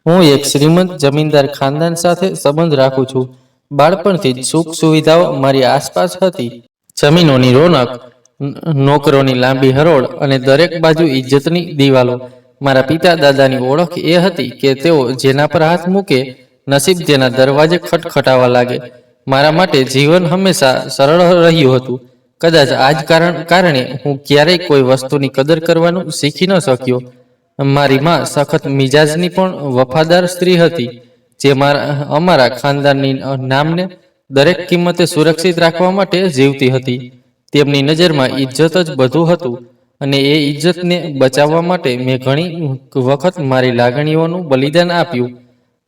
હું એક શ્રીમંત જમીનદાર ખાનદાન સાથે સંબંધ રાખું છું. બાળપણથી જ સુખ સુવિધાઓ મારી આસપાસ હતી. જમીનોની રોનક, નોકરોની લાંબી હરોળ અને દરેક બાજુ ઇજ્જતની દિવાલો. મારા પિતા દાદાની ઓળખ એ હતી કે તેઓ જેના પર હાથ મૂકે નસીબ તેના દરવાજે ખટખટાવા લાગે. મારા માટે જીવન હંમેશા સરળ રહ્યું હતું. કદાચ આ જ કારણે હું ક્યારેય કોઈ વસ્તુની કદર કરવાનું શીખી ન શક્યો. મારી માં સખત મિજાજની પણ વફાદાર સ્ત્રી હતી, જે અમારા ખાનદાનની નામને દરેક કિંમતે સુરક્ષિત રાખવા માટે જીવતી હતી. તેમની નજરમાં ઇજ્જત જ બધું હતું, અને એ ઇજ્જતને બચાવવા માટે મેં ઘણી વખત મારી લાગણીઓનું બલિદાન આપ્યું.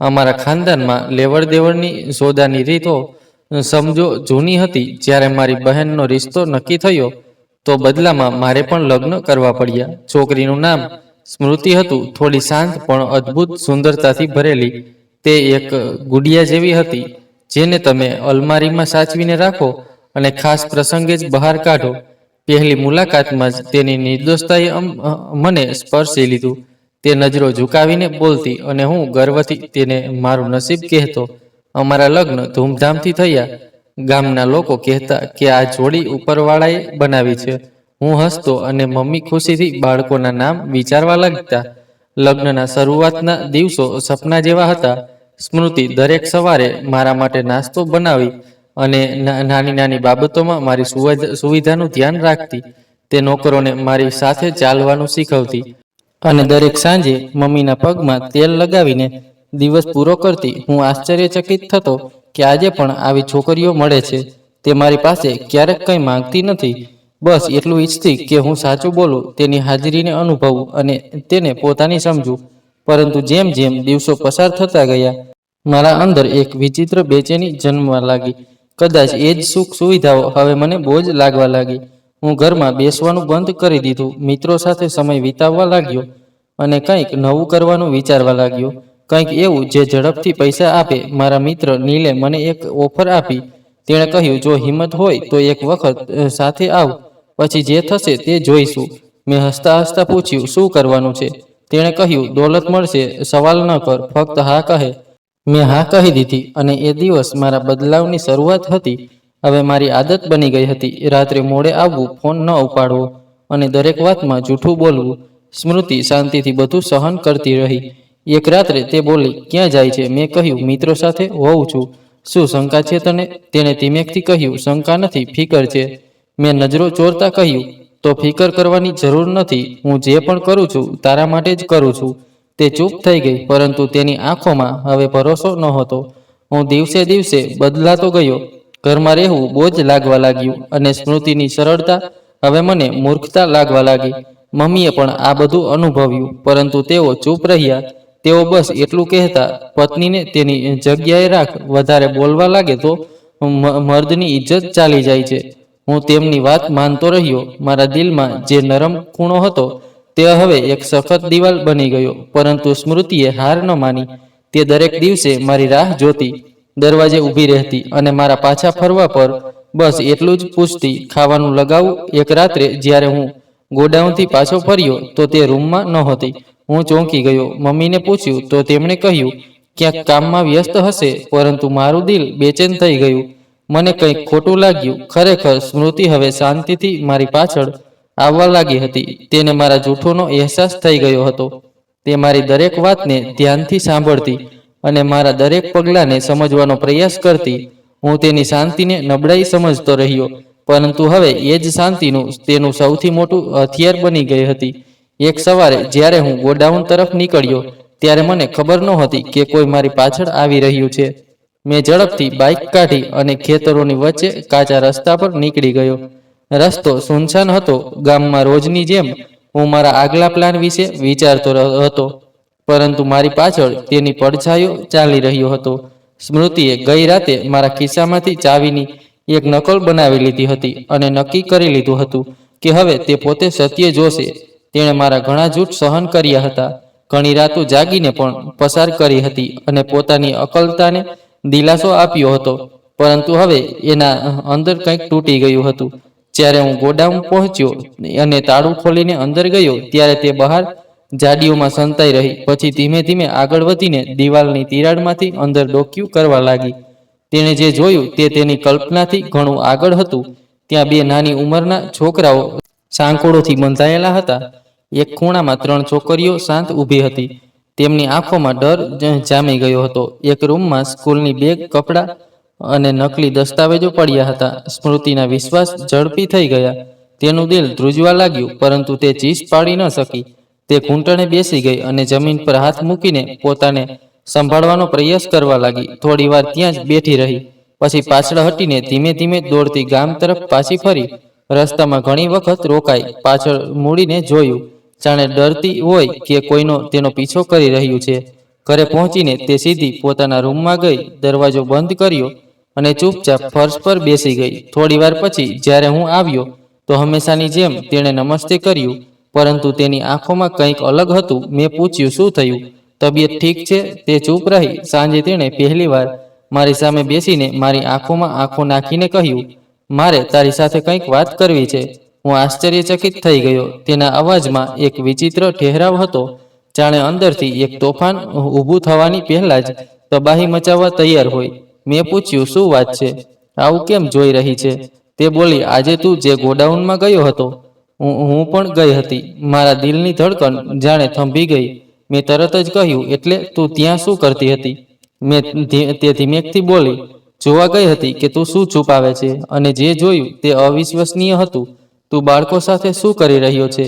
અમારા ખાનદાનમાં લેવડ દેવડની સોદાની રીતો સમજો જૂની હતી. જ્યારે મારી બહેનનો રિશ્તો નક્કી થયો તો બદલામાં મારે પણ લગ્ન કરવા પડ્યા. છોકરીનું નામ સ્મૃતિ હતું. થોડી શાંત પણ અદ્ભુત સુંદરતાથી ભરેલી. તે એક ગુડિયા જેવી હતી, જેને તમે અલમારીમાં સાચવીને રાખો અને ખાસ પ્રસંગે જ બહાર કાઢો. પહેલી મુલાકાતમાં જ તેની નિર્દોષતાએ મને સ્પર્શી લીધું. તે નજરો ઝુકાવીને બોલતી અને હું ગર્વથી તેને મારું નસીબ કહેતો. અમારા લગ્ન ધૂમધામથી થયા. ગામના લોકો કહેતા કે આ જોડી ઉપરવાળાએ બનાવી છે. હું હસતો અને મમ્મી ખુશીથી બાળકોના નામ વિચારવા લાગતા. લગ્નના શરૂઆતના દિવસો સપના જેવા હતા. સ્મૃતિ દરેક સવારે મારા માટે નાસ્તો બનાવી અને નાની નાની બાબતોમાં મારી સુવિધાનું ધ્યાન રાખતી. તે નોકરોને મારી સાથે ચાલવાનું શીખવતી અને દરેક સાંજે મમ્મીના પગમાં તેલ લગાવીને દિવસ પૂરો કરતી. હું આશ્ચર્યચકિત થતો કે આજે પણ આવી છોકરીઓ મળે છે. તે મારી પાસે ક્યારેક કંઈ માંગતી નથી, બસ એટલું ઈચ્છતી કે હું સાચું બોલું, તેની હાજરીને અનુભવું અને તેને પોતાની સમજું. પરંતુ જેમ જેમ દિવસો પસાર થતા ગયા, મારા અંદર એક વિચિત્ર બેચેની જન્મવા લાગી. કદાચ એ જ સુખ સુવિધાઓ હવે મને બોજ લાગવા લાગી. હું ઘરમાં બેસવાનું બંધ કરી દીધું, મિત્રો સાથે સમય વિતાવવા લાગ્યો અને કંઈક નવું કરવાનું વિચારવા લાગ્યો. કંઈક એવું જે ઝડપથી પૈસા આપે. મારા મિત્ર નીલે મને એક ઓફર આપી. તેણે કહ્યું, જો હિંમત હોય તો એક વખત સાથે આવ, પછી જે થશે તે જોઈશું. મેં હસતા હસતા પૂછ્યું, શું કરવાનું છે? તેણે કહ્યું, દોલત મળશે, સવાલ ન કર, ફક્ત હા કહે. મેં હા કહી દીધી અને એ દિવસ મારા બદલાવની શરૂઆત હતી. હવે મારી આદત બની ગઈ હતી રાત્રે મોડે આવવું, ફોન ન ઉપાડવો અને દરેક વાતમાં જૂઠું બોલવું. સ્મૃતિ શાંતિથી બધું સહન કરતી રહી. એક રાત્રે તે બોલી, ક્યાં જાય છે? મેં કહ્યું, મિત્રો સાથે હોઉં છું. શું શંકા છે તને? તેણે ધીમેકથી કહ્યું, શંકા નથી, ફિકર છે. મેં નજરો ચોરતા કહ્યું, તો ફિકર કરવાની જરૂર નથી. હું જે પણ કરું છું તારા માટે જ કરું છું. તે ચૂપ થઈ ગઈ, પરંતુ તેની આંખોમાં હવે ભરોસો નહોતો. હું દિવસે દિવસે બદલાતો ગયો. ઘરમાં રહેવું બોજ લાગવા લાગ્યું અને સ્મૃતિની સરળતા હવે મને મૂર્ખતા લાગવા લાગી. મમ્મીએ પણ આ બધું અનુભવ્યું, પરંતુ તેઓ ચૂપ રહ્યા. તેઓ બસ એટલું કહેતા, પત્નીને તેની જગ્યાએ રાખ, વધારે બોલવા લાગે તો મર્દની ઇજ્જત ચાલી જાય છે. હું તેમની વાત માનતો રહ્યો. મારા દિલમાં જે નરમ ખૂણો હતો તે હવે એક સખત દિવાલ બની ગયો. પરંતુ સ્મૃતિએ હાર ન માની. તે દરેક દિવસે મારી રાહ જોતી, દરવાજે ઊભી રહેતી અને મારા પાછા ફરવા પર બસ એટલું જ પૂછતી, ખાવાનું લગાવું? એક રાત્રે જ્યારે હું ગોડાઉનથી પાછો ફર્યો તો તે રૂમમાં નહોતી. હું ચોંકી ગયો. મમ્મીને પૂછ્યું તો તેમણે કહ્યું, ક્યાંક કામમાં વ્યસ્ત હશે. પરંતુ મારું દિલ બેચેન થઈ ગયું. મને કંઈક ખોટું લાગ્યું. ખરેખર સ્મૃતિ હવે શાંતિથી મારી પાછળ આવવા લાગી હતી. તેને મારા જૂઠોનો અહેસાસ થઈ ગયો હતો. તે મારી દરેક વાતને ધ્યાનથી સાંભળતી અને મારા દરેક પગલાંને સમજવાનો પ્રયાસ કરતી. હું તેની શાંતિને નબળાઈ સમજતો રહ્યો, પરંતુ હવે એ જ શાંતિનું તેનું સૌથી મોટું હથિયાર બની ગઈ હતી. એક સવારે જ્યારે હું ગોડાઉન તરફ નીકળ્યો, ત્યારે મને ખબર નહોતી કે કોઈ મારી પાછળ આવી રહ્યું છે. મેં ઝડપથી બાઇક કાઢી અને ખેતરોની વચ્ચે કાચા રસ્તા પર નીકળી ગયો. રસ્તો સુનસાન હતો. ગામમાં રોજની જેમ હું મારા આગલા પ્લાન વિશે વિચારતો હતો, પરંતુ મારી પાછળ તેની પડછાયો ચાલી રહ્યો હતો. સ્મૃતિએ ગઈ રાતે મારા ખિસ્સામાંથી ચાવીની એક નકલ બનાવી લીધી હતી અને નક્કી કરી લીધું હતું કે હવે તે પોતે સત્ય જોશે. તેણે મારા ઘણા જૂઠ સહન કર્યા હતા, ઘણી રાતો જાગીને પણ પસાર કરી હતી અને પોતાની અકલતાને દિલાસો આપ્યો હતો. પરંતુ હવે એના અંદર કંઈક તૂટી ગયું હતું. જ્યારે હું ગોડાઉન પહોંચ્યો અને તાળું ખોલીને અંદર ગયો, ત્યારે તે બહાર જાડીઓમાં સંતાઈ રહી, પછી ધીમે ધીમે આગળ વધીને દિવાલની તિરાડમાંથી અંદર ડોક્યું કરવા લાગી. તેણે જે જોયું તે તેની કલ્પનાથી ઘણું આગળ હતું. ત્યાં બે નાની ઉંમરના છોકરાઓ સાંકોળોથી બંધાયેલા હતા. એક ખૂણામાં 3 છોકરીઓ શાંત ઊભી હતી. તેમની આંખોમાં ડર જામી ગયો હતો. એક રૂમમાં સ્કૂલની બેગ, કપડાં અને નકલી દસ્તાવેજો પડ્યા હતા. સ્મૃતિના વિશ્વાસ ઝડપી થઈ ગયા. તેનું દિલ ધ્રુજવા લાગ્યું, પરંતુ તે ચીસ પાડી ન શકી. તે ઘૂંટણે બેસી ગઈ અને જમીન પર હાથ મૂકીને પોતાને સંભાળવાનો પ્રયાસ કરવા લાગી. થોડી વાર ત્યાં જ બેઠી રહી. પછી પાછળ હટીને ધીમે ધીમે દોડતી ગામ તરફ પાછી ફરી. રસ્તામાં ઘણી વખત રોકાઈ, પાછળ મૂડીને જોયું, જાણે ડરતી હોય કે કોઈનો તેનો પીછો કરી રહ્યું છે. ઘરે પહોંચીને તે સીધી પોતાના રૂમમાં ગઈ, દરવાજો બંધ કર્યો અને ચૂપચાપ ફર્શ પર બેસી ગઈ. થોડી વાર પછી જ્યારે હું આવ્યો તો હંમેશાની જેમ તેણે નમસ્તે કર્યું, પરંતુ તેની આંખોમાં કંઈક અલગ હતું. મેં પૂછ્યું, શું થયું? તબિયત ઠીક છે? તે ચૂપ રહી. સાંજે તેણે પહેલીવાર મારી સામે બેસીને મારી આંખોમાં આંખો નાખીને કહ્યું, મારે તારી સાથે કંઈક વાત કરવી છે. હું આશ્ચર્યચકિત થઈ ગયો. તેના અવાજમાં એક વિચિત્ર ઠહેરાવ હતો, જાણે અંદરથી એક તોફાન ઊભું થવાની પહેલા જ તબાહી મચાવવા તૈયાર હોય. મેં પૂછ્યું, શું વાત છે? આવું કેમ જોઈ રહી છે? તે બોલી, આજે તું જે ગોડાઉનમાં ગયો હતો, હું પણ ગઈ હતી. મારા દિલની ધડકન જાણે થંભી ગઈ. મેં તરત જ કહ્યું, એટલે તું ત્યાં શું કરતી હતી? તે ધીમેકથી બોલી, જોવા ગઈ હતી કે તું શું છુપાવે છે, અને જે જોયું તે અવિશ્વસનીય હતું. તું બાળકો સાથે શું કરી રહ્યો છે?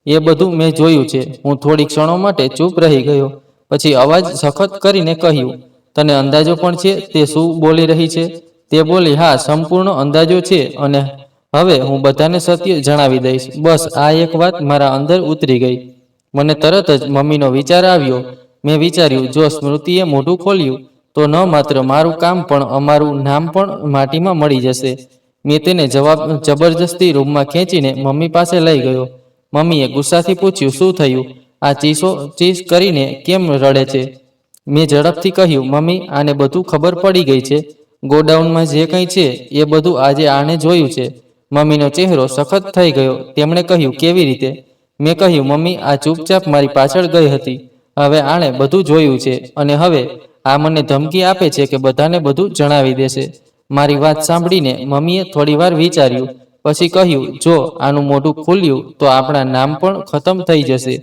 એ બધું મેં જોયું છે. હું થોડી ક્ષણો માટે ચૂપ રહી ગયો. પછી અવાજ સખત કરીને કહ્યું, તને અંદાજો પણ છે તે શું બોલી રહી છે? તે બોલી, હા, સંપૂર્ણ અંદાજો છે, અને હવે હું બધાને સત્ય જણાવી દઈશ. બસ આ એક વાત મારા અંદર ઉતરી ગઈ. મને તરત જ મમ્મીનો વિચાર આવ્યો. મેં વિચાર્યું, જો સ્મૃતિએ મોઢું ખોલ્યું તો ન માત્ર મારું કામ પણ અમારું નામ પણ માટીમાં મળી જશે. મેં તેને જબરજસ્તી રૂમમાં ખેંચીને મમ્મી પાસે લઈ ગયો. મમ્મીએ ગુસ્સાથી પૂછ્યું, શું થયું? આ ચીસ કરીને કેમ રડે છે? મેં ઝડપથી કહ્યું, મમ્મી, આને બધું ખબર પડી ગઈ છે. ગોડાઉનમાં જે કંઈ છે એ બધું આજે આણે જોયું છે. મમ્મીનો ચહેરો સખત થઈ ગયો. તેમણે કહ્યું, કેવી રીતે? મેં કહ્યું, મમ્મી, આ ચૂપચાપ મારી પાછળ ગઈ હતી. હવે આણે બધું જોયું છે, અને હવે આ મને ધમકી આપે છે કે બધાને બધું જણાવી દેશે. મારી વાત સાંભળીને મમ્મીએ થોડીવાર વિચાર્યું. પછી કહ્યું, જો આનું મોઢું ખુલ્યું તો આપણા નામ પણ ખતમ થઈ જશે.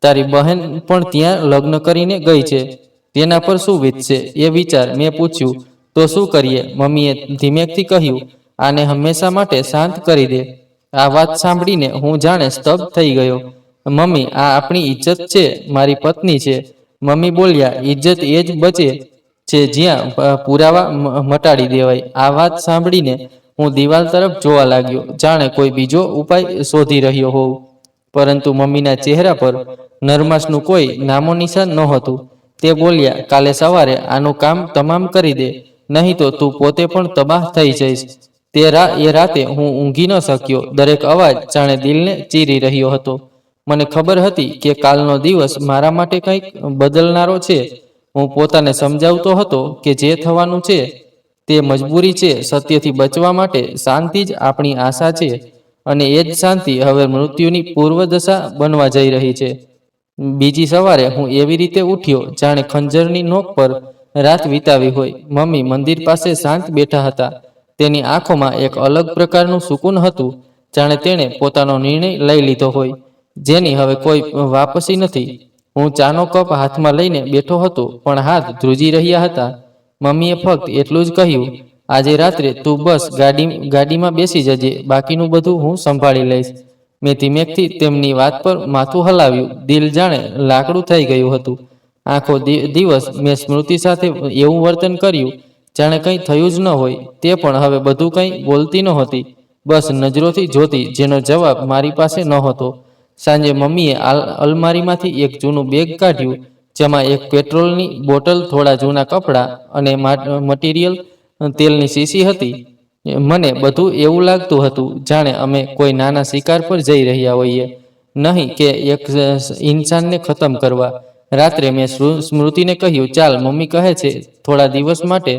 તારી બહેન પણ ત્યાં લગ્ન કરીને ગઈ છે. તેના પર શું વીતશે એ વિચાર. મેં પૂછ્યું, તો શું કરીએ? મમ્મીએ ધીમેકથી કહ્યું, આને હંમેશા માટે શાંત કરી દે. આ વાત સાંભળીને હું જાણે સ્તબ્ધ થઈ ગયો. મમ્મી, આ આપણી ઇજ્જત છે. મારી પત્ની છે. મમ્મી બોલ્યા, ઇજ્જત એ જ બચે છે જ્યાં પુરાવા મટાડી દેવાય. આ વાત સાંભળીને હું દિવાલ તરફ જોવા લાગ્યો, જાણે કોઈ બીજો ઉપાય શોધી રહ્યો હોઉં. પરંતુ મમ્મીના ચહેરા પર નરમાશનું કોઈ નામો નિશાન નહોતું. તે બોલ્યા, કાલે સવારે આનું કામ તમામ કરી દે, નહીં તો તું પોતે પણ તબાહ થઈ જઈશ. એ રાતે હું ઊંઘી ન શક્યો. દરેક અવાજ જાણે દિલને ચીરી રહ્યો હતો. મને ખબર હતી કે કાલનો દિવસ મારા માટે કંઈક બદલનારો છે. હું પોતાને સમજાવતો હતો કે જે થવાનું છે તે મજબૂરી છે. સત્યથી બચવા માટે શાંતિ જ આપણી આશા છે, અને એ જ શાંતિ હવે મૃત્યુની પૂર્વદશા બનવા જઈ રહી છે. બીજી સવારે હું એવી રીતે ઉઠ્યો જાણે ખંજરની નોક પર રાત વિતાવી હોય. મમ્મી મંદિર પાસે શાંત બેઠા હતા. તેની આંખોમાં એક અલગ પ્રકારનું સુકૂન હતું, જાણે તેણે પોતાનો નિર્ણય લઈ લીધો હોય, જેની હવે કોઈ વાપસી નથી. હું ચાનો કપ હાથમાં લઈને બેઠો હતો, પણ હાથ ધ્રુજી રહ્યા હતા. મમ્મીએ ફક્ત એટલું જ કહ્યું, આજે રાત્રે તું બસ ગાડીમાં બેસી જજે, બાકીનું બધું હું સંભાળી લઈશ. મેં ધીમેકથી તેમની વાત પર માથું હલાવ્યું. દિલ જાણે લાકડું થઈ ગયું હતું. આખો દિવસ મેં સ્મૃતિ સાથે એવું વર્તન કર્યું જાણે કંઈ થયું જ ન હોય. તે પણ હવે બધું કંઈ બોલતી નહોતી, બસ નજરોથી જોતી, જેનો જવાબ મારી પાસે નહોતો. સાંજે મમ્મીએ અલમારીમાંથી એક જૂનું બેગ કાઢ્યું, જેમાં એક પેટ્રોલની બોટલ, થોડા જૂના કપડાં અને મટીરિયલ તેલની શીશી હતી. મને બધું એવું લાગતું હતું જાણે અમે કોઈ નાના શિકાર પર જઈ રહ્યા હોઈએ, નહીં કે એક ઇન્સાનને ખતમ કરવા. રાત્રે મેં સ્મૃતિને કહ્યું, ચાલ, મમ્મી કહે છે થોડા દિવસ માટે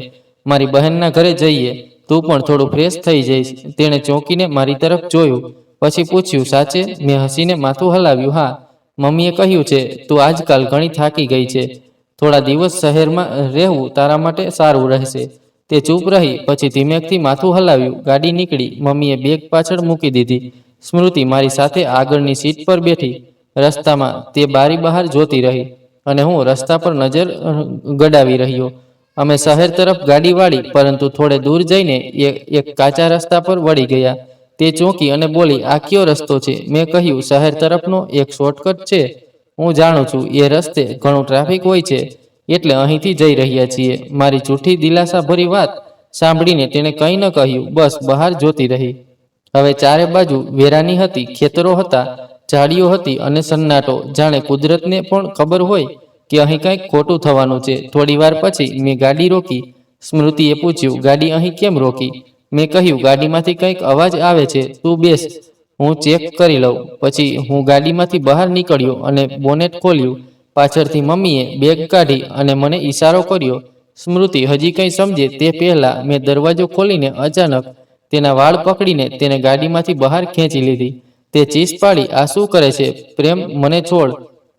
મારી બહેનના ઘરે જઈએ, તું પણ થોડું ફ્રેશ થઈ જઈશ. તેણે ચોંકીને મારી તરફ જોયું, પછી પૂછ્યું, સાચે? મેં હસીને માથું હલાવ્યું, હા. મમ્મીએ કહ્યું છે, તું આજકાલ ઘણી થાકી ગઈ છે. થોડા દિવસ શહેરમાં રહેવું તારા માટે સારું રહેશે. તે ચૂપ રહી, પછી ધીમેકથી માથું હલાવ્યું. ગાડી નીકળી. મમ્મીએ બેગ પાછળ મૂકી દીધી. સ્મૃતિ મારી સાથે આગળની સીટ પર બેઠી. રસ્તામાં તે બારી બહાર જોતી રહી અને હું રસ્તા પર નજર ગડાવી રહ્યો. અમે શહેર તરફ ગાડી વાળી, પરંતુ થોડે દૂર જઈને એક કાચા રસ્તા પર વળી ગયા. તે ચોંકી અને બોલી, આ કયો રસ્તો છે? મેં કહ્યું, શહેર તરફનો એક શોર્ટકટ છે. હું જાણું છું, એ રસ્તે ઘણું ટ્રાફિક હોય છે, એટલે અહીંથી જઈ રહ્યા છીએ. મારી જૂઠી દિલાસાભરી વાત સાંભળીને તેણે કંઈ ન કહ્યું, બસ બહાર જોતી રહી. હવે ચારે બાજુ વેરાની હતી, ખેતરો હતા, ઝાડીઓ હતી અને સન્નાટો, જાણે કુદરતને પણ ખબર હોય કે અહીં કંઈક ખોટું થવાનું છે. થોડી વાર પછી મેં ગાડી રોકી. સ્મૃતિએ પૂછ્યું, ગાડી અહીં કેમ રોકી? મેં કહ્યું, ગાડીમાંથી કંઈક અવાજ આવે છે, તું બેસ, હું ચેક કરી લઉં. પછી હું ગાડીમાંથી બહાર નીકળ્યો અને બોનેટ ખોલ્યું. પાછળથી મમ્મીએ બેગ કાઢી અને મને ઈશારો કર્યો. સ્મૃતિ હજી કંઈ સમજે તે પહેલાં મેં દરવાજો ખોલીને અચાનક તેના વાળ પકડીને તેને ગાડીમાંથી બહાર ખેંચી લીધી. તે ચીસ પાડી, આ શું કરે છે? પ્રેમ, મને છોડ.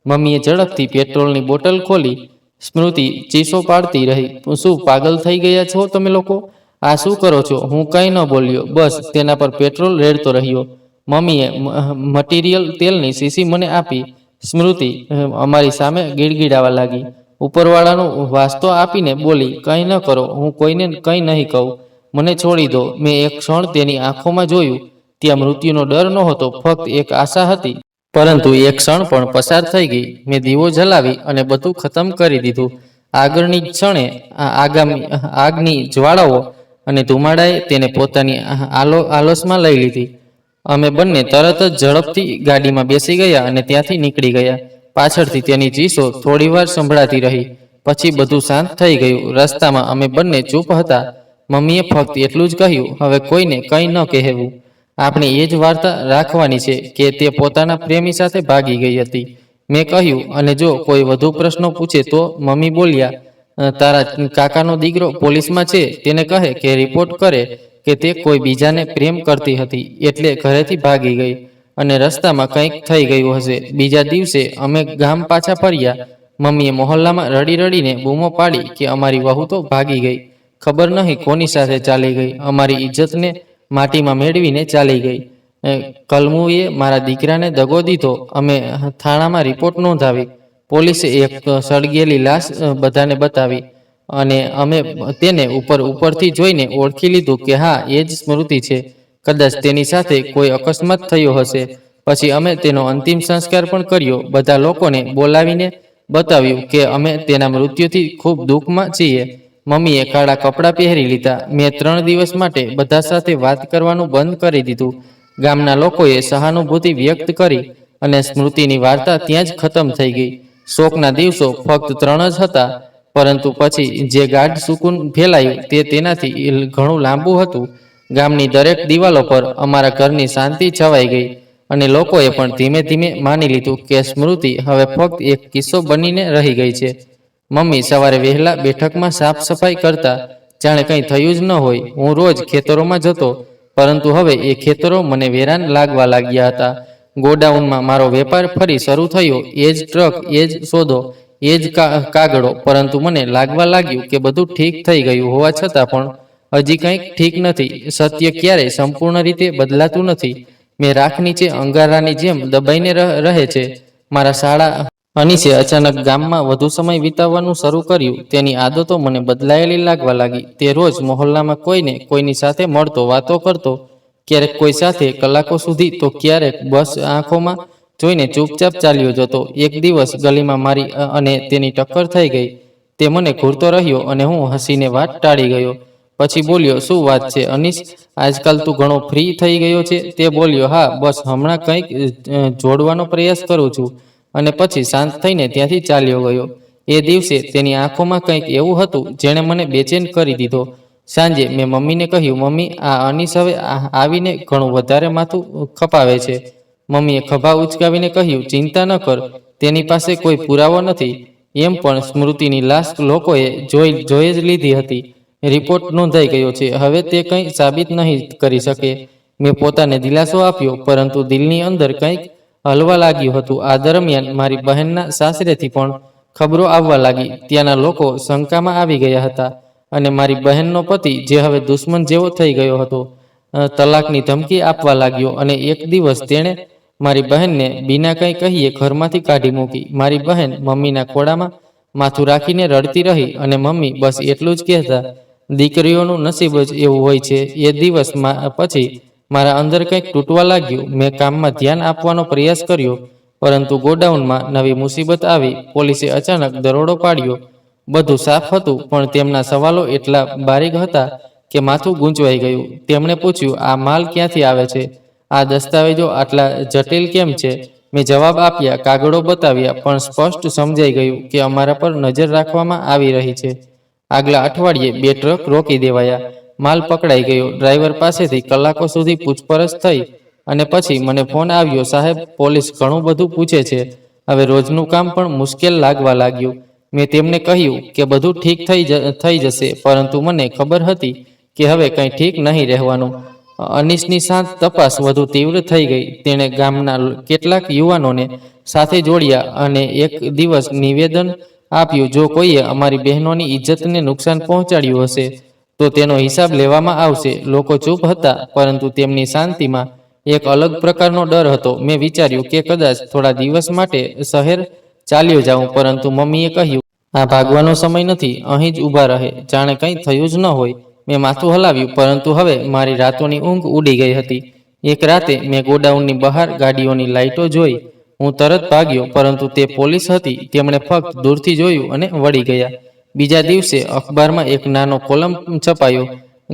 મમ્મીએ ઝડપથી પેટ્રોલની બોટલ ખોલી. સ્મૃતિ ચીસો પાડતી રહી, શું પાગલ થઈ ગયા છો તમે લોકો? આ શું કરો છો? હું કંઈ ન બોલ્યો, બસ તેના પર પેટ્રોલ રેડતો રહ્યો. મમ્મીએ મટીરિયલ તેલની શીશી મને આપી. સ્મૃતિ અમારી સામે ગીડગીડાવા લાગી. ઉપરવાળાનો વાસ્તો આપીને બોલી, કંઈ ન કરો, હું કોઈને કંઈ નહીં કહું, મને છોડી દો. મેં એક ક્ષણ તેની આંખોમાં જોયું. ત્યાં મૃત્યુનો ડર નહોતો, ફક્ત એક આશા હતી. પરંતુ એક ક્ષણ પણ પસાર થઈ ગઈ. મેં દીવો જલાવી અને બધું ખતમ કરી દીધું. આગળની ક્ષણે આગની જ્વાળાઓ અને ધુમાડાએ તેને પોતાની આલોસમાં લઈ લીધી. અમે બંને તરત જ ઝડપથી ગાડીમાં બેસી ગયા અને ત્યાંથી નીકળી ગયા. પાછળથી તેની ચીસો થોડીવાર સંભળાતી રહી. પછી બધું શાંત થઈ ગયું. રસ્તામાં અમે બંને ચૂપ હતા. મમ્મીએ ફક્ત એટલું જ કહ્યું, હવે કોઈને કંઈ ન કહેવું. આપણે એ જ વાર્તા રાખવાની છે કે તે પોતાના પ્રેમી સાથે ભાગી ગઈ હતી. મેં કહ્યું, અને જો કોઈ વધુ પ્રશ્નો પૂછે તો? મમ્મી બોલ્યા, તારા કાકાનો દીકરો પોલીસમાં છે, તેને કહે કે રિપોર્ટ કરે કે તે કોઈ બીજાને પ્રેમ કરતી હતી, એટલે ઘરેથી ભાગી ગઈ અને રસ્તામાં કંઈક થઈ ગયું હશે. બીજા દિવસે અમે ગામ પાછા ફર્યા. મમ્મીએ મોહલ્લામાં રડી રડીને બૂમો પાડી કે અમારી વહુ તો ભાગી ગઈ, ખબર નહીં કોની સાથે ચાલી ગઈ, અમારી ઇજ્જતને માટીમાં મેળવીને ચાલી ગઈ. કલમુએ મારા દીકરાને દગો દીધો. અમે થાણામાં રિપોર્ટ નોંધાવી. પોલીસે એક સળગેલી લાશ બધાને બતાવી અને અમે તેને ઉપરથી જોઈને ઓળખી લીધું કે હા, એ જ સ્મૃતિ છે. કદાચ તેની સાથે કોઈ અકસ્માત થયો હશે. પછી અમે તેનો અંતિમ સંસ્કાર પણ કર્યો. બધા લોકોને બોલાવીને બતાવ્યું કે અમે તેના મૃત્યુથી ખૂબ દુઃખમાં છીએ. મમ્મીએ કાળા કપડાં પહેરી લીધા. મેં 3 દિવસ માટે બધા સાથે વાત કરવાનું બંધ કરી દીધું. ગામના લોકોએ સહાનુભૂતિ વ્યક્ત કરી અને સ્મૃતિની વાર્તા ત્યાં જ ખતમ થઈ ગઈ. શોકના દિવસો ફક્ત 3 જ હતા, પરંતુ પછી જે ગાઢ સુકૂન ફેલાયું તે તેનાથી ઘણું લાંબુ હતું. ગામની દરેક દિવાલો પર અમારા ઘરની શાંતિ છવાઈ ગઈ અને લોકોએ પણ ધીમે ધીમે માની લીધું કે સ્મૃતિ હવે ફક્ત એક કિસ્સો બનીને રહી ગઈ છે. મમ્મી સવારે વહેલા બેઠકમાં સાફ સફાઈ કરતા, જાણે કંઈ થયું જ ન હોય. હું રોજ ખેતરોમાં જતો, પરંતુ હવે એ ખેતરો મને વેરાન લાગવા લાગ્યા હતા. ગોડાઉનમાં મારો વેપાર ફરી શરૂ થયો. એ જ ટ્રક, એ જ સોદો, એ જ કાગળો. પરંતુ મને લાગવા લાગ્યું કે બધું ઠીક થઈ ગયું હોવા છતાં પણ હજી કંઈક ઠીક નથી. સત્ય ક્યારેય સંપૂર્ણ રીતે બદલાતું નથી. મેં રાખ નીચે અંગારાની જેમ દબાઈને રહે છે. મારા શાળા અનીસે અચાનક ગામમાં વધુ સમય વિતાવવાનું શરૂ કર્યું. તેની આદતો મને બદલાયેલી લાગવા લાગી. તે રોજ મોહલ્લામાં કોઈની સાથે મળતો, વાતો કરતો, ક્યારેક કોઈ સાથે કલાકો સુધી, તો ક્યારેક બસ આંખોમાં જોઈને ચૂપચાપ ચાલ્યો જતો. એક દિવસ ગલીમાં મારી અને તેની ટક્કર થઈ ગઈ. તે મને ઘૂરતો રહ્યો અને હું હસીને વાત ટાળી ગયો. પછી બોલ્યો, શું વાત છે અનીસ, આજકાલ તું ઘણો ફ્રી થઈ ગયો છે? તે બોલ્યો, હા, બસ હમણાં કંઈક જોડવાનો પ્રયાસ કરું છું. અને પછી શાંત થઈને ત્યાંથી ચાલ્યો ગયો. એ દિવસે તેની આંખોમાં કંઈક એવું હતું જેણે મને બેચેન કરી દીધો. સાંજે મેં મમ્મીને કહ્યું, મમ્મી, આ અનીસ હવે આવીને ઘણું વધારે માથું ખપાવે છે. મમ્મીએ ખભા ઉચકાવીને કહ્યું, ચિંતા ન કર, તેની પાસે કોઈ પુરાવો નથી. એમ પણ સ્મૃતિની લાશ લોકોએ જોઈ જ લીધી હતી. રિપોર્ટ નોંધાઈ ગયો છે. હવે તે કંઈ સાબિત નહીં કરી શકે. મેં પોતાને દિલાસો આપ્યો, પરંતુ દિલની અંદર કંઈક હલવા લાગ્યું હતું. આ દરમિયાન મારી બહેનના સાસરેથી પણ ખબરો આવવા લાગી. ત્યાંના લોકો શંકામાં આવી ગયા હતા અને મારી બહેનનો પતિ, જે હવે દુશ્મન જેવો થઈ ગયો હતો, તલાકની ધમકી આપવા લાગ્યો અને એક દિવસ તેણે મારી બહેનને બીના કંઈ કહીએ ઘરમાંથી કાઢી મૂકી. મારી બહેન મમ્મીના ખોળામાં માથું રાખીને રડતી રહી અને મમ્મી બસ એટલું જ કહેતા, દીકરીઓનું નસીબ જ એવું હોય છે. એ દિવસ પછી મારા અંદર કંઈક તૂટવા લાગ્યું. મેં કામમાં ધ્યાન આપવાનો પ્રયાસ કર્યો, પરંતુ ગોડાઉનમાં નવી મુસીબત આવી. પોલીસે અચાનક દરોડો પાડ્યો. બધું સાફ હતું, પણ તેમના સવાલો એટલા બારીક હતા કે માથું ગૂંચવાઈ ગયું. તેમણે પૂછ્યું, આ માલ ક્યાંથી આવે છે? આ દસ્તાવેજો આટલા જટિલ કેમ છે? મેં જવાબ આપ્યા, કાગળો બતાવ્યા, પણ સ્પષ્ટ સમજાઈ ગયું કે અમારા પર નજર રાખવામાં આવી રહી છે. આગલા અઠવાડિયે 2 ટ્રક રોકી દેવાયા. માલ પકડાઈ ગયો. ડ્રાઈવર પાસેથી કલાકો સુધી પૂછપરછ થઈ અને પછી મને ફોન આવ્યો, સાહેબ, પોલીસ ઘણું બધું પૂછે છે. હવે રોજનું કામ પણ મુશ્કેલ લાગવા લાગ્યું. મેં તેમને કહ્યું કે બધું ઠીક થઈ જશે, પરંતુ મને ખબર હતી કે હવે કંઈ ઠીક નહીં રહેવાનું. અનીસની શાંત તપાસ વધુ તીવ્ર થઈ ગઈ. તેણે ગામના કેટલાક યુવાનોને સાથે જોડ્યા અને એક દિવસ નિવેદન આપ્યું, જો કોઈએ અમારી બહેનોની ઇજ્જતને નુકસાન પહોંચાડ્યું હશે તો તેનો હિસાબ લેવામાં આવશે. લોકો ચૂપ હતા, પરંતુ તેમની શાંતિમાં એક અલગ પ્રકારનો ડર હતો. મેં વિચાર્યું કે કદાચ થોડા દિવસ માટે શહેર ચાલ્યો જાઉં, પરંતુ મમ્મીએ કહ્યું, આ ભાગવાનો સમય નથી, અહીં જ ઊભા રહે, જાણે કંઈ થયું જ ન હોય. મેં માથું હલાવ્યું, પરંતુ હવે મારી રાતોની ઊંઘ ઉડી ગઈ હતી. એક રાતે મેં ગોડાઉનની બહાર ગાડીઓની લાઇટો જોઈ. હું તરત ભાગ્યો, પરંતુ તે પોલીસ હતી. તેમણે ફક્ત દૂરથી જોયું અને વળી ગયા. બીજા દિવસે અખબારમાં એક નાનો કોલમ છપાયો,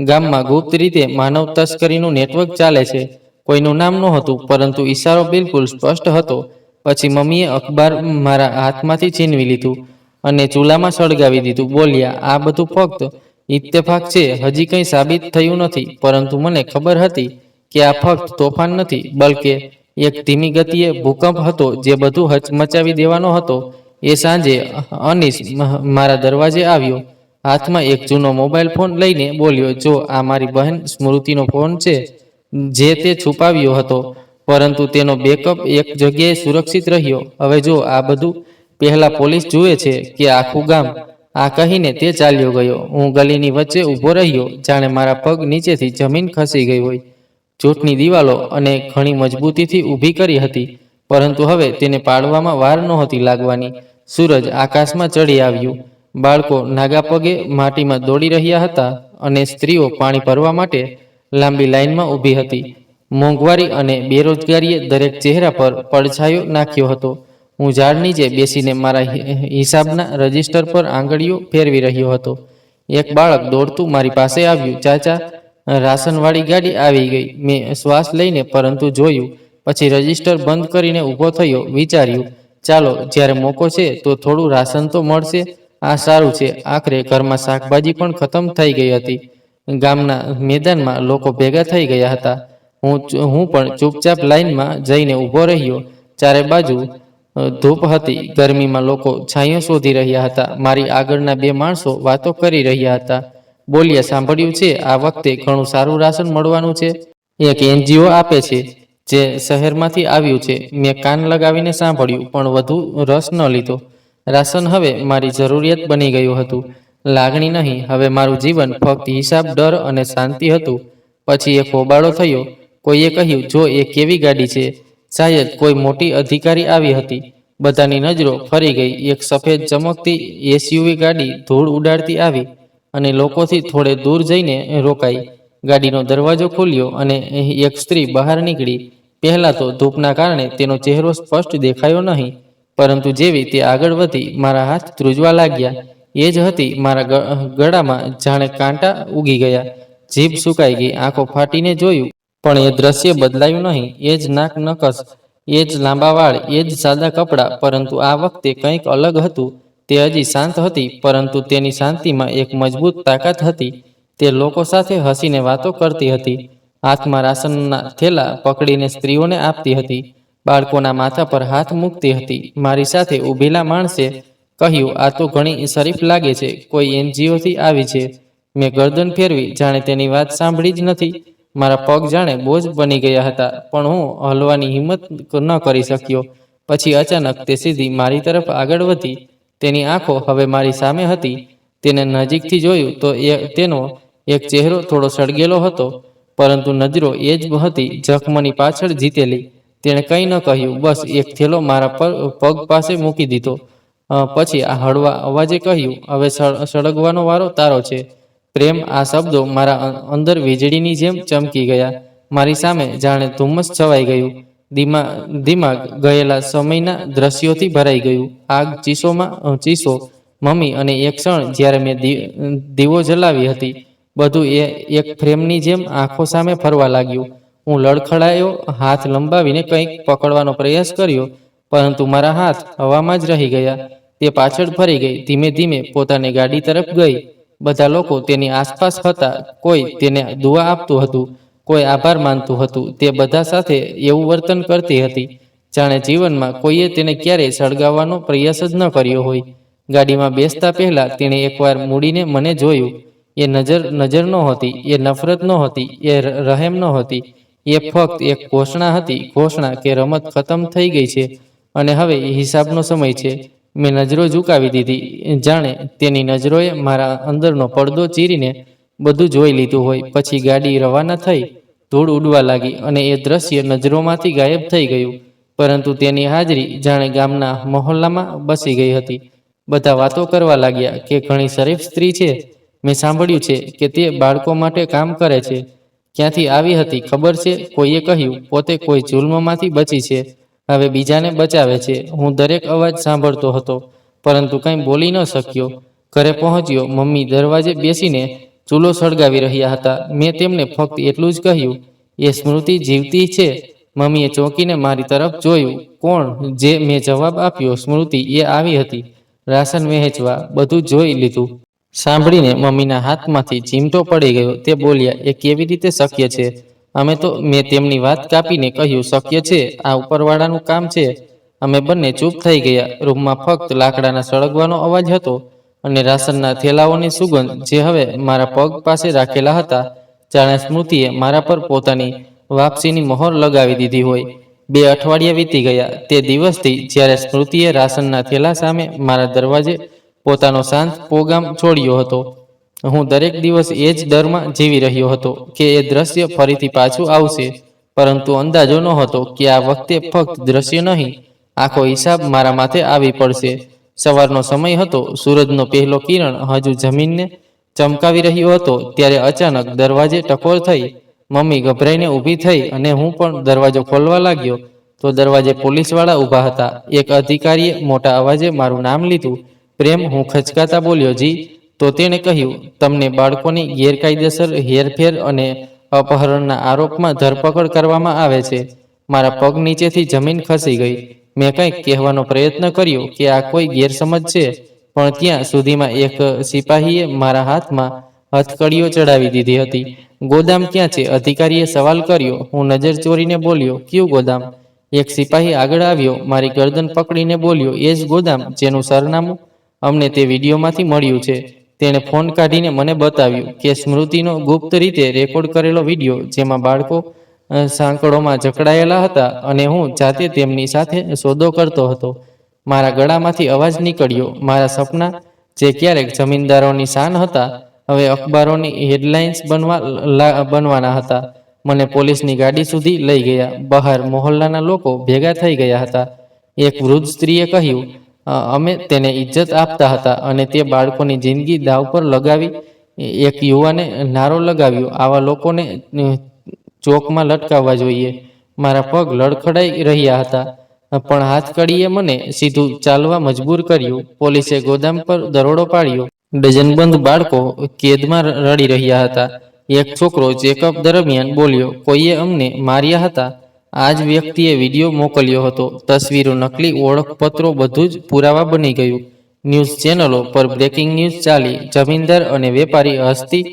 ગામમાં ગુપ્ત રીતે માનવ તસ્કરીનું નેટવર્ક ચાલે છે. કોઈનું નામ નહોતું, પરંતુ ઈશારો બિલકુલ સ્પષ્ટ હતો. પછી મમ્મીએ અખબાર મારા હાથમાંથી છીનવી લીધું અને ચૂલામાં સળગાવી દીધું. બોલ્યા, આ બધું ફક્ત ઇત્તેફાક છે, હજી કંઈ સાબિત થયું નથી. પરંતુ મને ખબર હતી કે આ ફક્ત તોફાન નથી, બલકે એક ધીમી ગતિએ ભૂકંપ હતો જે બધું હચમચાવી દેવાનો હતો. એ સાંજે અનીસ મારા દરવાજે આવ્યો, હાથમાં એક જૂનો મોબાઈલ ફોન લઈને બોલ્યો, જો આ મારી બહેન સ્મૃતિનો ફોન છે, જે તે છુપાવ્યો હતો, પરંતુ તેનો બેકઅપ એક જગ્યાએ સુરક્ષિત રહ્યો. હવે જો આ બધું પહેલા પોલીસ જુએ છે કે આખું ગામ. આ કહીને તે ચાલ્યો ગયો. હું ગલીની વચ્ચે ઊભો રહ્યો, જાણે મારા પગ નીચેથી જમીન ખસી ગઈ હોય. જૂઠની દિવાલો અને ઘણી મજબૂતીથી ઊભી કરી હતી, પરંતુ હવે તેને પાડવામાં વાર નહોતી લાગવાની. સૂરજ આકાશમાં ચડી આવ્યું. બાળકો નાગા પગે માટીમાં દોડી રહ્યા હતા અને સ્ત્રીઓ પાણી ભરવા માટે લાંબી લાઇનમાં ઊભી હતી. મોંઘવારી અને બેરોજગારીએ દરેક ચહેરા પર પડછાયો નાખ્યો હતો. હું ઝાડ નીચે બેસીને મારા હિસાબના રજિસ્ટર પર આંગળીઓ ફેરવી રહ્યો હતો. એક બાળક દોડતું મારી પાસે આવ્યું, ચાચા, રાશનવાળી ગાડી આવી ગઈ. મેં શ્વાસ લઈને પરંતુ જોયું, પછી રજિસ્ટર બંધ કરીને ઊભો થયો. વિચાર્યું, ચાલો, જ્યારે મોકો છે તો થોડું રાશન તો મળશે. આ સારું છે. આખરે ઘરમાં શાકભાજી પણ ખતમ થઈ ગઈ હતી. ગામના મેદાનમાં લોકો ભેગા થઈ ગયા હતા. હું પણ ચૂપચાપ લાઇનમાં જઈને ઊભો રહ્યો. ચારે બાજુ ધૂપ હતી. ગરમીમાં લોકો છાંયો શોધી રહ્યા હતા. મારી આગળના 2 માણસો વાતો કરી રહ્યા હતા. બોલ્યા, સાંભળ્યું છે, આ વખતે ઘણું સારું રાશન મળવાનું છે. એક NGO આપે છે જે શહેરમાંથી આવ્યું છે. મેં કાન લગાવીને સાંભળ્યું, પણ વધુ રસ ન લીધો. રાશન હવે મારી જરૂરિયાત બની ગયું હતું, લાગણી નહીં. હવે મારું જીવન ફક્ત હિસાબ, ડર અને શાંતિ હતું. પછી એક હોબાળો થયો. કોઈએ કહ્યું, જો એ કેવી ગાડી છે. શાયદ કોઈ મોટી અધિકારી આવી હતી. બધાની નજરો ફરી ગઈ. એક સફેદ ચમકતી SUV ગાડી ધૂળ ઉડાડતી આવી અને લોકોથી થોડે દૂર જઈને રોકાઈ. ગાડીનો દરવાજો ખુલ્યો અને એક સ્ત્રી બહાર નીકળી. પહેલાં તો ધૂપના કારણે તેનો ચહેરો સ્પષ્ટ દેખાયો નહીં, પરંતુ જેવી તે આગળ વધી, મારા હાથ ધ્રુજવા લાગ્યા. એ જ હતી. મારા ગળામાં જાણે કાંટા ઉગી ગયા. જીભ સુકાઈ ગઈ. આંખો ફાટીને જોયું, પણ એ દ્રશ્ય બદલાયું નહીં. એ જ નાક નકશ, એ જ લાંબા વાળ, એ જ સાદા કપડાં. પરંતુ આ વખતે કંઈક અલગ હતું. તે હજી શાંત હતી, પરંતુ તેની શાંતિમાં એક મજબૂત તાકાત હતી. તે લોકો સાથે હસીને વાતો કરતી હતી, હાથમાં રાશનના થેલા પકડીને સ્ત્રીઓને આપતી હતી, બાળકોના માથા પર હાથ મૂકતી હતી. મારી સાથે ઊભેલા માણસે કહ્યું, આ તો ઘણી શરીફ લાગે છે, કોઈ NGOથી આવી છે. મેં ગરદન ફેરવી, જાણે તેની વાત સાંભળી જ નથી. મારા પગ જાણે બોજ બની ગયા હતા, પણ હું હલવાની હિંમત ન કરી શક્યો. પછી અચાનક તે સીધી મારી તરફ આગળ વધી. તેની આંખો હવે મારી સામે હતી. તેને નજીકથી જોયું તો તેનો એક ચહેરો થોડો સળગેલો હતો, પરંતુ નજરો એ જ હતી, જખમની પાછળ જીતેલી. તેણે કંઈ ન કહ્યું, બસ એક થેલો મારા પગ પાસે મૂકી દીધો. પછી આ હળવા અવાજે કહ્યું, હવે સળગવાનો વારો તારો છે. પ્રેમ. આ શબ્દો મારા અંદર વીજળીની જેમ ચમકી ગયા. મારી સામે જાણે ધુમ્મસ છવાઈ ગયું. દિમાગ ગયેલા સમયના દ્રશ્યોથી ભરાઈ ગયું. આગ, ચીસો, મમ્મી અને એક ક્ષણ જ્યારે મેં દીવો જલાવી હતી. બધું એક ફ્રેમની જેમ આંખો સામે ફરવા લાગ્યું. હું લડખડાયો, હાથ લંબાવીને કંઈક પકડવાનો પ્રયાસ કર્યો, પરંતુ મારા હાથ હવામાં જ રહી ગયા. તે પાછળ ફરી ગઈ, ધીમે ધીમે પોતાની ગાડી તરફ ગઈ. બધા લોકો તેની આસપાસ હતા. કોઈ તેને દુઆ આપતું હતું, કોઈ આભાર માનતું હતું. તે બધા સાથે એવું વર્તન કરતી હતી જાણે જીવનમાં કોઈએ તેને ક્યારેય સળગાવવાનો પ્રયાસ જ ન કર્યો હોય. ગાડીમાં બેસતા પહેલા તેણે એકવાર મૂડીને મને જોયું. એ નજર નહોતી, એ નફરત નહોતી, એ રહેમ નહોતી. એ ફક્ત એક ઘોષણા હતી, ઘોષણા કે રમત ખતમ થઈ ગઈ છે અને હવે હિસાબનો સમય છે. મેં નજરો ઝુકાવી દીધી, જાણે તેની નજરોએ મારા અંદરનો પડદો ચીરીને બધું જોઈ લીધું હોય. પછી ગાડી રવાના થઈ, ધૂળ ઉડવા લાગી અને એ દ્રશ્ય નજરોમાંથી ગાયબ થઈ ગયું. પરંતુ તેની હાજરી જાણે ગામના મહોલ્લામાં બસી ગઈ હતી. બધા વાતો કરવા લાગ્યા કે ઘણી શરીફ સ્ત્રી છે. મેં સાંભળ્યું છે કે તે બાળકો માટે કામ કરે છે. ક્યાંથી આવી હતી ખબર છે? કોઈએ કહ્યું, પોતે કોઈ જુલ્મમાંથી બચી છે, હવે બીજાને બચાવે છે. હું દરેક અવાજ સાંભળતો હતો, પરંતુ કંઈ બોલી ન શક્યો. ઘરે પહોંચ્યો. મમ્મી દરવાજે બેસીને ચૂલો સળગાવી રહ્યા હતા. મેં તેમને ફક્ત એટલું જ કહ્યું, એ સ્મૃતિ જીવતી છે. મમ્મીએ ચોંકીને મારી તરફ જોયું. કોણ? મેં જવાબ આપ્યો, સ્મૃતિ. એ આવી હતી રાશન વહેંચવા. બધું જોઈ લીધું. સાંભળીને મમ્મીના હાથમાંથી ચીમટો પડી ગયો. તે બોલ્યા, એ કેવી રીતે શક્ય છે? મેં તેમની વાત કાપીને કહ્યું, શક્ય છે, આ ઉપરવાળાનું કામ છે. અમે બંને ચૂપ થઈ ગયા. રૂમમાં ફક્ત લાકડાના સળગવાનો અવાજ હતો અને રાશનના થેલાઓની સુગંધ, જે હવે મારા પગ પાસે રાખેલા હતા. જાણે સ્મૃતિએ મારા પર પોતાની વાપસીની મહોર લગાવી દીધી હોય. 2 અઠવાડિયા વીતી ગયા. તે દિવસથી જ્યારે સ્મૃતિએ રાશનના થેલા સામે મારા દરવાજે પોતાનો શાંત પોગામ છોડ્યો હતો, હું દરેક દિવસ એ જ ડરમાં જીવી રહ્યો હતો કે એ દ્રશ્ય ફરીથી પાછું આવશે. પરંતુ અંદાજો નહોતો કે આ વખતે ફક્ત દ્રશ્ય નહીં, આખો હિસાબ મારા માથે આવી પડશે. સવારનો સમય હતો. સૂરજનો પહેલો કિરણ હજુ જમીનને ચમકાવી રહ્યો હતો. ત્યારે અચાનક દરવાજે ટકોર થઈ. મમ્મી ગભરાઈને ઊભી થઈ અને હું પણ દરવાજો ખોલવા લાગ્યો તો દરવાજે પોલીસવાળા ઊભા હતા. એક અધિકારીએ મોટા અવાજે મારું નામ લીધું. પ્રેમ. હું ખચકાતા બોલ્યો, જી. તો તેણે કહ્યું, તમને બાળકોની ગેરકાયદેસર હેરફેર અને અપહરણના આરોપમાં ધરપકડ કરવામાં આવે છે. મારા પગ નીચેથી જમીન ખસી ગઈ. મેં કંઈક કહેવાનો પ્રયત્ન કર્યો કે આ કોઈ ગેરસમજ છે, પણ ત્યાં સુધીમાં એક સિપાહીએ મારા હાથમાં હથકડીઓ ચડાવી દીધી હતી. ગોદામ ક્યાં છે? અધિકારીએ સવાલ કર્યો. હું નજર ચોરીને બોલ્યો, કયું ગોદામ? એક સિપાહી આગળ આવ્યો, મારી ગરદન પકડીને બોલ્યો, એ જ ગોદામ જેનું સરનામું અમને તે વિડીયોમાંથી મળ્યું છે. તેણે ફોન કાઢીને મને બતાવ્યું કે સ્મૃતિનો ગુપ્ત રીતે રેકોર્ડ કરેલો વિડીયો, જેમાં બાળકો સાંકળોમાં જકડાયેલા હતા અને હું જાતે તેમની સાથે સોદો કરતો હતો. મારા ગળામાંથી અવાજ નીકળ્યો. મારા સપના, જે ક્યારેક જમીનદારોની શાન હતા, હવે અખબારોની હેડલાઇન્સ બનવાના હતા. મને પોલીસની ગાડી સુધી લઈ ગયા. બહાર મહોલ્લાના લોકો ભેગા થઈ ગયા હતા. એક વૃદ્ધ સ્ત્રીએ કહ્યું, અમે તેને ઇજ્જત આપતા હતા અને તે બાળકોની જિંદગી દાવ પર લગાવી. એક યુવાને નારો લગાવ્યો, આવા લોકોને ચોકમાં લટકાવવા જોઈએ. મારા પગ લડખડાઈ રહ્યા હતા, પણ હાથકડીએ મને સીધું ચાલવા મજબૂર કર્યું. પોલીસે ગોદામ પર દરોડો પાડ્યો. ડઝનબંધ બાળકો કેદમાં રડી રહ્યા હતા. એક છોકરો ચેકઅપ દરમિયાન બોલ્યો, કોઈએ અમને માર્યા હતા. આ જ વ્યક્તિએ વિડીયો મોકલ્યો હતો, તસવીરો, નકલી ઓળખપત્રો, બધું જ પુરાવા બની ગયું. ન્યૂઝ ચેનલો પર બ્રેકિંગ ન્યૂઝ ચાલી. જમીનદાર અને વેપારી હસ્તી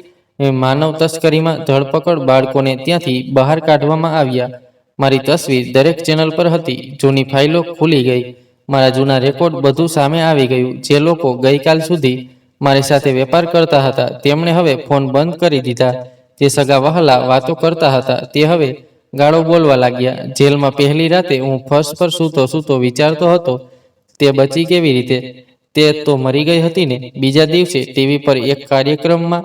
માનવ તસ્કરીમાં ધરપકડ. બાળકોને ત્યાંથી બહાર કાઢવામાં આવ્યા. મારી તસવીર દરેક ચેનલ પર હતી. જૂની ફાઇલો ખુલી ગઈ. મારા જૂના રેકોર્ડ, બધું સામે આવી ગયું. જે લોકો ગઈકાલ સુધી મારી સાથે વેપાર કરતા હતા, તેમણે હવે ફોન બંધ કરી દીધા. જે સગા વહાલા વાતો કરતા હતા તે હવે ગાળો બોલવા લાગ્યા. જેલમાં પહેલી રાતે હું ફર્શ પર સૂતો વિચારતો હતો, તે બચી કેવી રીતે? તે તો મરી ગઈ હતી ને. બીજા દિવસે ટીવી પર એક કાર્યક્રમમાં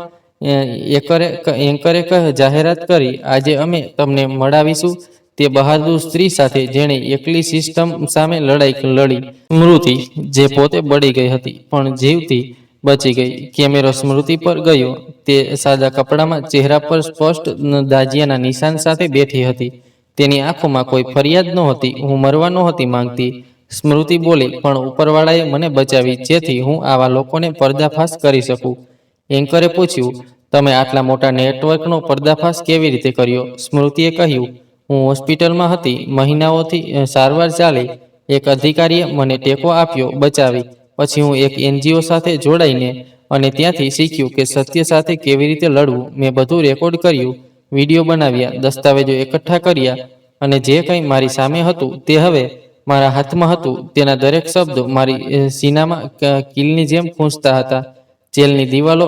એન્કરે જાહેરાત કરી, આજે અમે તમને મળાવીશું તે બહાદુર સ્ત્રી સાથે જેણે એકલી સિસ્ટમ સામે લડાઈ લડી. સ્મૃતિ, જે પોતે બળી ગઈ હતી પણ જીવતી બચી ગઈ. કેમેરો સ્મૃતિ પર ગયો. તે સાદા કપડામાં ચહેરા પર સ્પષ્ટ દાઝિયાના નિશાન સાથે બેઠી હતી. તેની આંખોમાં કોઈ ફરિયાદ નહોતી. હું મરવા નહોતી માંગતી, સ્મૃતિ બોલી, પણ ઉપરવાળાએ મને બચાવી જેથી હું આવા લોકોને પર્દાફાશ કરી શકું. એન્કરે પૂછ્યું, તમે આટલા મોટા નેટવર્કનો પર્દાફાશ કેવી રીતે કર્યો? સ્મૃતિએ કહ્યું, હું હોસ્પિટલમાં હતી, મહિનાઓથી સારવાર ચાલી. એક અધિકારીએ મને ટેકો આપ્યો, બચાવી. પછી હું એક NGO સાથે જોડાઈને અને ત્યાંથી શીખ્યું કે સત્ય સાથે કેવી રીતે લડવું. મેં બધું રેકોર્ડ કર્યું, વિડીયો બનાવ્યા, દસ્તાવેજો એકઠા કર્યા, અને જે કંઈ મારી સામે હતું તે હવે મારા હાથમાં હતું. તેના દરેક શબ્દો મારી સીનામાં કીલની જેમ ખૂંચતા હતા. જેલની દિવાલો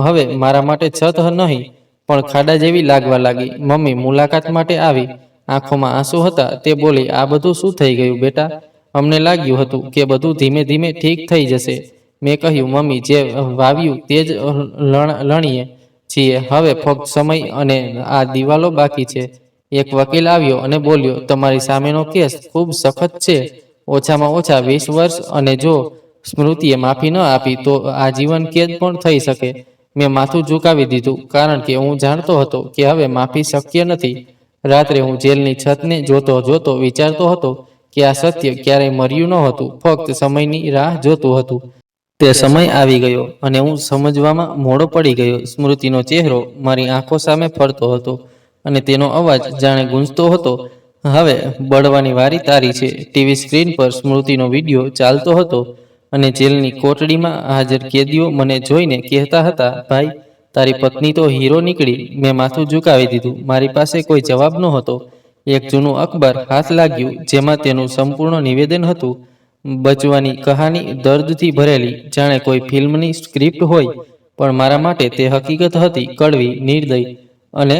હવે મારા માટે છત નહીં પણ ખાડા જેવી લાગવા લાગી. મમ્મી મુલાકાત માટે આવી. આંખોમાં આંસુ હતા. તે બોલી, આ બધું શું થઈ ગયું બેટા? અમને લાગ્યું હતું કે બધું ધીમે ધીમે ઠીક થઈ જશે. મેં કહ્યું, મમ્મી, જે વાવ્યું તે જ લણીએ છીએ. હવે ફક્ત સમય અને આ દિવાલો બાકી છે. એક વકીલ આવ્યો અને બોલ્યો, તમારી સામેનો કેસ ખૂબ સખત છે, ઓછામાં ઓછા 20 વર્ષ, અને જો સ્મૃતિએ માફી ન આપી તો આજીવન કેદ પણ થઈ શકે. મેં માથું ઝુકાવી દીધું, કારણ કે હું જાણતો હતો કે હવે માફી શક્ય નથી. રાત્રે હું જેલની છતને જોતો વિચારતો હતો કે આ સત્ય ક્યારેય મર્યું ન હતું, ફક્ત સમયની રાહ જોતું હતું. તે સમય આવી ગયો અને હું સમજવામાં મોડો પડી ગયો. સ્મૃતિનો ચહેરો મારી આંખો સામે ફરતો હતો અને તેનો અવાજ જાણે ગૂંજતો હતો, હવે બળવાની વારી તારી છે. ટીવી સ્ક્રીન પર સ્મૃતિનો વિડીયો ચાલતો હતો અને જેલની કોટડીમાં હાજર કેદીઓ મને જોઈને કહેતા હતા, ભાઈ, તારી પત્ની તો હીરો નીકળી. મેં માથું ઝુકાવી દીધું. મારી પાસે કોઈ જવાબ નહોતો. એક જૂનું અખબાર હાથ લાગ્યું, જેમાં તેનું સંપૂર્ણ નિવેદન હતું. બચવાની કહાની દર્દથી ભરેલી, જાણે કોઈ ફિલ્મની સ્ક્રિપ્ટ હોય, પણ મારા માટે તે હકીકત હતી, કડવી, નિર્દય અને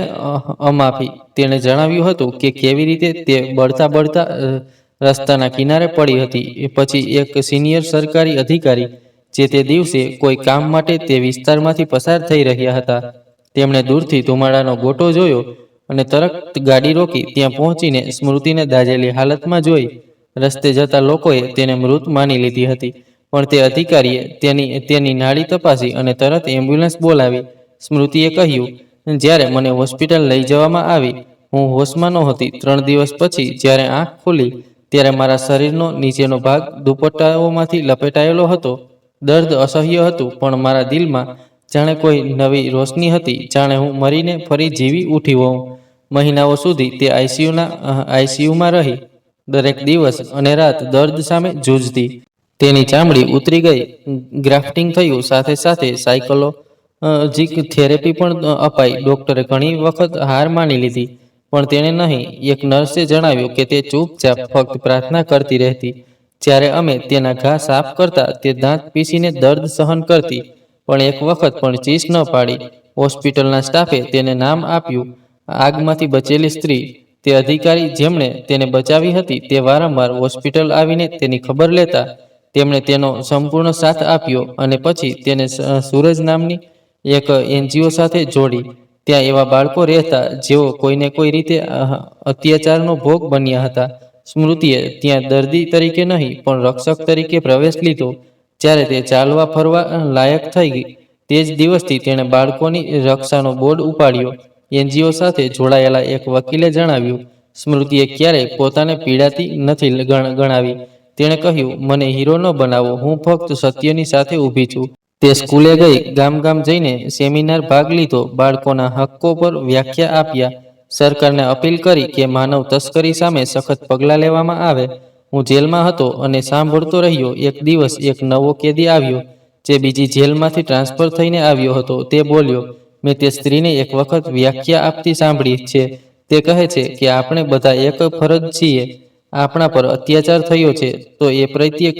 અમાફી. તેણે જણાવ્યું હતું કે કેવી રીતે તે બળતા રસ્તાના કિનારે પડી હતી. પછી એક સિનિયર સરકારી અધિકારી, જે તે દિવસે કોઈ કામ માટે તે વિસ્તારમાંથી પસાર થઈ રહ્યા હતા, તેમણે દૂરથી ધુમાડાનો ગોટો જોયો અને તરત ગાડી રોકી. ત્યાં પહોંચીને સ્મૃતિને દાઝેલી હાલતમાં જોઈ. રસ્તે જતા લોકોએ તેને મૃત માની લીધી હતી, પણ તે અધિકારીએ તેની નાડી તપાસી અને તરત એમ્બ્યુલન્સ બોલાવી. સ્મૃતિએ કહ્યું, જ્યારે મને હોસ્પિટલ લઈ જવામાં આવી, હું હોશમાં નહોતી. 3 દિવસ પછી જ્યારે આંખ ખુલી, ત્યારે મારા શરીરનો નીચેનો ભાગ દુપટ્ટાઓમાંથી લપેટાયેલો હતો. દર્દ અસહ્ય હતું, પણ મારા દિલમાં જાણે કોઈ નવી રોશની હતી, જાણે હું મરીને ફરી જીવી ઉઠી હોઉં. મહિનાઓ સુધી તે આઈસીયુમાં રહી, દરેક દિવસ અને રાત દર્દ સામે જૂઝતી. તેની ચામડી ઉતરી ગઈ, ગ્રાફ્ટિંગ થયું, સાથે સાથે સાયકોલોજીક થેરેપી પણ અપાઈ. ડોક્ટરે ઘણી વખત હાર માની લીધી, પણ તેણે નહીં. એક નર્સે જણાવ્યું કે તે ચૂપચાપ ફક્ત પ્રાર્થના કરતી રહેતી. જ્યારે અમે તેના ઘા સાફ કરતા, તે દાંત પીસીને દર્દ સહન કરતી, પણ એક વખત પણ ચીસ ન પાડી. હોસ્પિટલના સ્ટાફે તેને નામ આપ્યું, આગમાંથી બચેલી સ્ત્રી. તે અધિકારી જેમણે તેને બચાવી હતી, તે વારંવાર હોસ્પિટલ આવીને તેની ખબર લેતા. તેમણે તેનો સંપૂર્ણ સાથ આપ્યો અને પછી તેને સૂરજ નામની એક NGO સાથે જોડી. ત્યાં એવા બાળકો રહેતા જેઓ કોઈને કોઈ રીતે અત્યાચારનો ભોગ બન્યા હતા. સ્મૃતિએ ત્યાં દર્દી તરીકે નહીં, પણ રક્ષક તરીકે પ્રવેશ લીધો. જ્યારે તે ચાલવા ફરવા લાયક થઈ ગઈ, તે જ દિવસથી તેણે બાળકોની રક્ષાનો બોર્ડ ઉપાડ્યો. NGO સાથે જોડાયેલા એક વકીલે જણાવ્યું, સ્મૃતિએ ક્યારેય પોતાને પીડાતી નથી ગણાવી. તેણે કહ્યું, મને હીરો ન બનાવો, હું ફક્ત સત્યની સાથે ઊભી છું. તે સ્કૂલે ગઈ, ગામ જઈને સેમિનાર ભાગ લીધો, બાળકોના હક્કો પર વ્યાખ્યા આપ્યા, સરકારને અપીલ કરી કે માનવ તસ્કરી સામે સખત પગલાં લેવામાં આવે. હું જેલમાં હતો અને સાંભળતો રહ્યો. એક દિવસ એક નવો કેદી આવ્યો, જે બીજી જેલમાંથી ટ્રાન્સફર થઈને આવ્યો હતો. તે બોલ્યો, મેં તે સ્ત્રીને એક વખત વ્યાખ્યા આપતી સાંભળી છે. તે કહે છે કે આપણે બધા એક ફરજ છીએ. આપણા પર અત્યાચાર થયો છે તો એ પ્રત્યે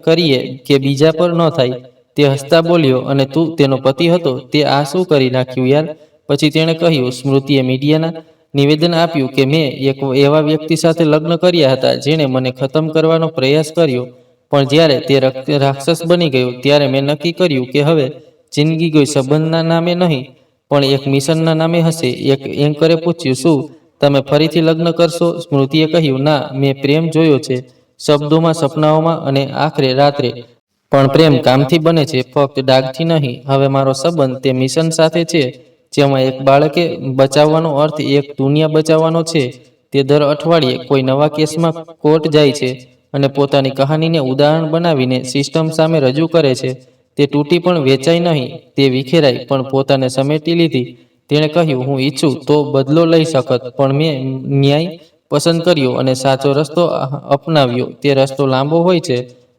કરીએ કે બીજા પર ન થાય. તે હસતા બોલ્યો, અને તું તેનો પતિ હતો, તે આ શું કરી નાખ્યું યાર? પછી તેણે કહ્યું, સ્મૃતિએ મીડિયાના નિવેદન આપ્યું કે મેં એક એવા વ્યક્તિ સાથે લગ્ન કર્યા હતા જેણે મને ખતમ કરવાનો પ્રયાસ કર્યો, પણ જ્યારે તે રાક્ષસ બની ગયો ત્યારે મેં નક્કી કર્યું કે હવે જિંદગી કોઈ સંબંધના નામે નહીં પણ એક મિશનના નામે હશે. એક એન્કરે પૂછ્યું, શું તમે ફરીથી લગ્ન કરશો? સ્મૃતિએ કહ્યું, ના, મેં પ્રેમ જોયો છે, શબ્દોમાં, સપનાઓમાં અને આખરે રાત્રે. પણ પ્રેમ કામથી બને છે, ફક્ત ડાઘથી નહીં. હવે મારો સંબંધ તે મિશન સાથે છે જેમાં એક બાળકે બચાવવાનો અર્થ એક દુનિયા બચાવવાનો છે. તે દર અઠવાડિયે કોઈ નવા કેસમાં કોર્ટ જાય છે અને પોતાની કહાનીને ઉદાહરણ બનાવીને સિસ્ટમ સામે રજૂ કરે છે. તે તૂટી પણ વેચાઈ નહીં, તે વિખેરાઈ પણ પોતાને સમેટી લીધી. તેણે કહ્યું, હું ઈચ્છું તો બદલો લઈ શકત, પણ મેં ન્યાય પસંદ કર્યો અને સાચો રસ્તો અપનાવ્યો. તે રસ્તો લાંબો હોય છે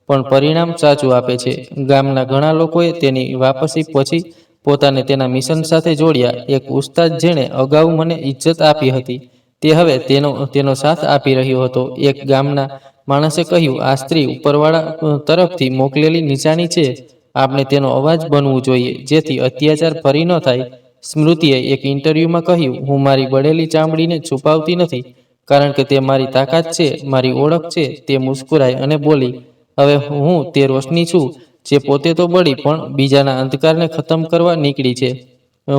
પણ પરિણામ સાચું આપે છે. ગામના ઘણા લોકોએ તેની વાપસી પછી પોતાને તેના મિશન સાથે જોડ્યા. એક ઉસ્તાદ જેણે અગાઉ મને ઇજ્જત આપી હતી તે હવે તેનો સાથ આપી રહ્યો હતો. એક ગામના માણસે કહ્યું, આ સ્ત્રી ઉપરવાળા તરફથી મોકલેલી નિશાની છે. આપણે તેનો અવાજ બનવું જોઈએ જેથી અત્યાચાર ફરી ન થાય. સ્મૃતિએ એક ઇન્ટરવ્યુમાં કહ્યું, હું મારી બળેલી ચામડીને છુપાવતી નથી કારણ કે તે મારી તાકાત છે, મારી ઓળખ છે. તે મુસ્કુરાઈ અને બોલી, હવે હું તે રોશની છું જે પોતે તો બળી પણ બીજાના અંધકારને ખતમ કરવા નીકળી છે.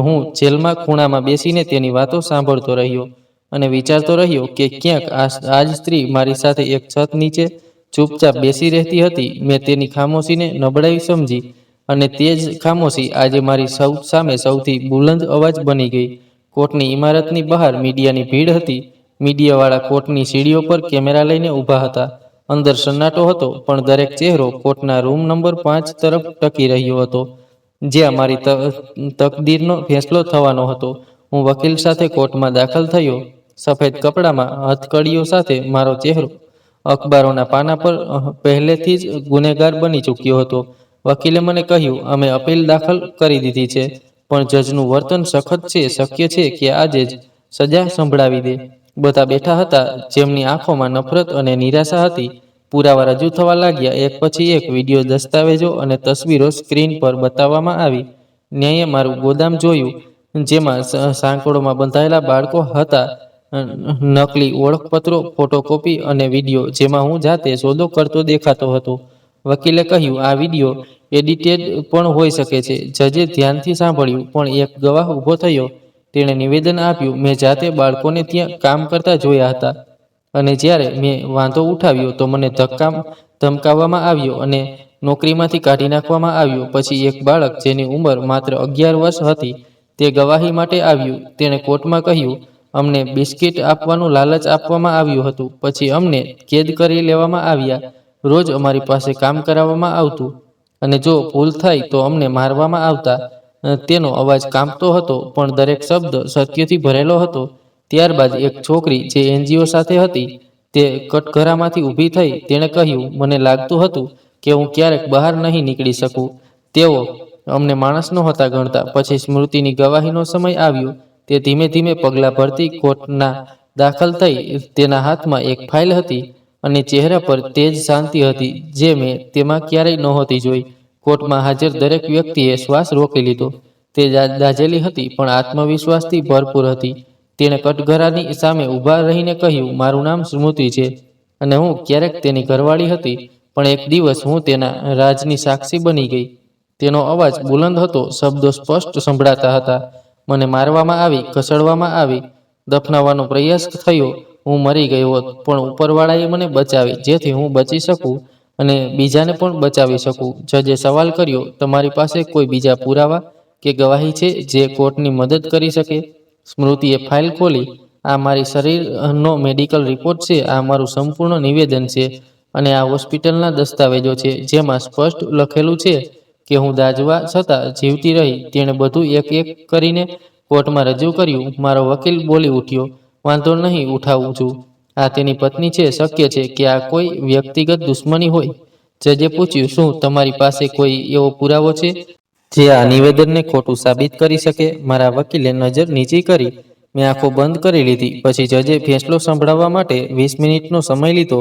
હું જેલમાં ખૂણામાં બેસીને તેની વાતો સાંભળતો રહ્યો અને વિચારતો રહ્યો કે ક્યાંક આ જ સ્ત્રી મારી સાથે એક છત નીચે ચૂપચાપ બેસી રહેતી હતી. મેં તેની ખામોશીને નબળાઈ સમજી અને તે જ ખામોશી આજે મારી સામે સૌથી બુલંદ અવાજ બની ગઈ. કોર્ટની ઇમારતની બહાર મીડિયાની ભીડ હતી. મીડિયાવાળા કોર્ટની સીડીઓ પર કેમેરા લઈને ઊભા હતા. અંદર સન્નાટો હતો પણ દરેક ચહેરો કોર્ટના રૂમ નંબર 5 તરફ ટકી રહ્યો હતો જ્યાં મારી તકદીરનો ફેંસલો થવાનો હતો. હું વકીલ સાથે કોર્ટમાં દાખલ થયો. સફેદ કપડામાં, હથકડીઓ સાથે. મારો ચહેરો અખબારોના પાના પર પહેલેથી જ ગુનેગાર બની ચૂક્યો હતો. વકીલે મને કહ્યું, અમે અપીલ દાખલ કરી દીધી છે પણ જજનું વર્તન સખત છે. શક્ય છે કે આજે જ સજા સંભળાવી દે. બધા બેઠા હતા જેમની આંખોમાં નફરત અને નિરાશા હતી. પુરાવા રજૂ થવા લાગ્યા. એક પછી એક વિડીયો, દસ્તાવેજો અને તસવીરો સ્ક્રીન પર બતાવવામાં આવી. ન્યાયે મારું ગોદામ જોયું જેમાં સાંકળોમાં બંધાયેલા બાળકો હતા, નકલી ઓળખપત્રો, ફોટોકોપી અને વિડીયો જેમાં હું જાતે સોદો કરતો દેખાતો હતો. વકીલે કહ્યું, આ વિડીયો એડિટેડ પણ હોઈ શકે છે. જજે ધ્યાનથી સાંભળ્યું પણ એક ગવાહ ઊભો થયો. તેણે નિવેદન આપ્યું, મેં જાતે બાળકોને ત્યાં કામ કરતા જોયા હતા અને જ્યારે મેં વાંધો ઉઠાવ્યો તો મને ધમકાવવામાં આવ્યો અને નોકરીમાંથી કાઢી નાખવામાં આવ્યો. પછી એક બાળક જેની ઉંમર માત્ર 11 વર્ષ હતી તે ગવાહી માટે આવ્યું. તેણે કોર્ટમાં કહ્યું, અમને બિસ્કિટ આપવાનું લાલચ આપવામાં આવ્યું હતું. પછી અમને કેદ કરી લેવામાં આવ્યા. રોજ અમારી પાસે કામ કરાવવામાં આવતું અને જો ભૂલ થાય તો અમને મારવામાં આવતા. તેનો અવાજ કાંપતો હતો પણ દરેક શબ્દ સત્યથી ભરેલો હતો. ત્યારબાદ એક છોકરી જે એનજીઓ સાથે હતી તે કટઘરામાંથી ઊભી થઈ. તેણે કહ્યું, મને લાગતું હતું કે હું ક્યારેક બહાર નહીં નીકળી શકું. તેઓ અમને માણસ નહોતા ગણતા. પછી સ્મૃતિની ગવાહીનો સમય આવ્યો. તે ધીમે ધીમે પગલાં ભરતી કોર્ટના દાખલ થઈ. તેના હાથમાં એક ફાઇલ હતી અને ચહેરા પર તે જ શાંતિ હતી જે મેં તેમાં ક્યારેય નહોતી જોઈ. કોર્ટમાં હાજર દરેક વ્યક્તિએ શ્વાસ રોકી લીધો. તે દાઝેલી હતી પણ આત્મવિશ્વાસથી ભરપૂર હતી. તેણે કટઘરાની સામે ઊભા રહીને કહ્યું, મારું નામ સ્મૃતિ છે અને હું ક્યારેક તેની ઘરવાળી હતી પણ એક દિવસ હું તેના રાજની સાક્ષી બની ગઈ. તેનો અવાજ બુલંદ હતો, શબ્દો સ્પષ્ટ સંભળાતા હતા. મને મારવામાં આવી, ઘસડવામાં આવી, દફનાવવાનો પ્રયાસ થયો. હું મરી ગયો હોત પણ ઉપરવાળાએ મને બચાવી જેથી હું બચી શકું અને બીજાને પણ બચાવી શકું. જજે સવાલ કર્યો, તમારી પાસે કોઈ બીજા પુરાવા કે ગવાહી છે જે કોર્ટની મદદ કરી શકે? સ્મૃતિએ ફાઇલ ખોલી. આ મારી શરીરનો મેડિકલ રિપોર્ટ છે. આ મારું સંપૂર્ણ નિવેદન છે અને આ હોસ્પિટલના દસ્તાવેજો છે જેમાં સ્પષ્ટ લખેલું છે કે હું દાઝવા છતાં જીવતી રહી. તેણે બધું એક એક કરીને કોર્ટમાં રજૂ કર્યું. મારો વકીલ બોલી ઉઠ્યો, વાંધો નહીં ઉઠાવું છું. આ તેની પત્ની છે. શક્ય છે કે આ કોઈ વ્યક્તિગત દુશ્મની હોય. જજે પૂછ્યું, શું તમારી પાસે કોઈ એવો પુરાવો છે જે આ નિવેદનને ખોટું સાબિત કરી શકે? મારા વકીલે નજર નીચી કરી. મેં આંખો બંધ કરી લીધી. પછી જજે ફેંસલો સંભળાવવા માટે 20 મિનિટનો સમય લીધો.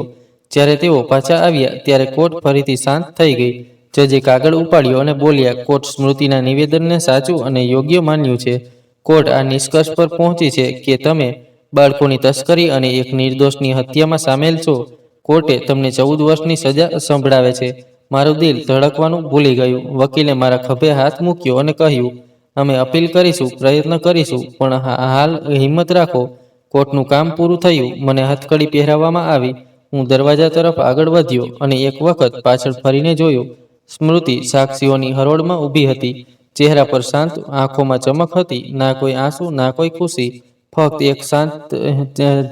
જ્યારે તેઓ પાછા આવ્યા ત્યારે કોર્ટ ફરીથી શાંત થઈ ગઈ. જજે કાગળ ઉપાડ્યો અને બોલ્યા, કોર્ટ સ્મૃતિના નિવેદનને સાચું અને યોગ્ય માન્યું છે. કોર્ટ આ નિષ્કર્ષ પર પહોંચી છે કે તમે બાળકોની તસ્કરી અને એક નિર્દોષની હત્યામાં સામેલ છો. કોર્ટે તમને 14 વર્ષની સજા સંભળાવે છે. મારું દિલ ધડકવાનું ભૂલી ગયું. વકીલે મારા ખભે હાથ મૂક્યો અને કહ્યું, અમે અપીલ કરીશું, પ્રયત્ન કરીશું, પણ હાલ હિંમત રાખો. કોર્ટનું કામ પૂરું થયું. મને હથકડી પહેરાવવામાં આવી. હું દરવાજા તરફ આગળ વધ્યો અને એક વખત પાછળ ફરીને જોયો. સ્મૃતિ સાક્ષીઓની હરોળમાં ઊભી હતી. ચહેરા પર શાંત, આંખોમાં ચમક હતી. ના કોઈ આંસુ, ના કોઈ ખુશી, ફક્ત એક શાંત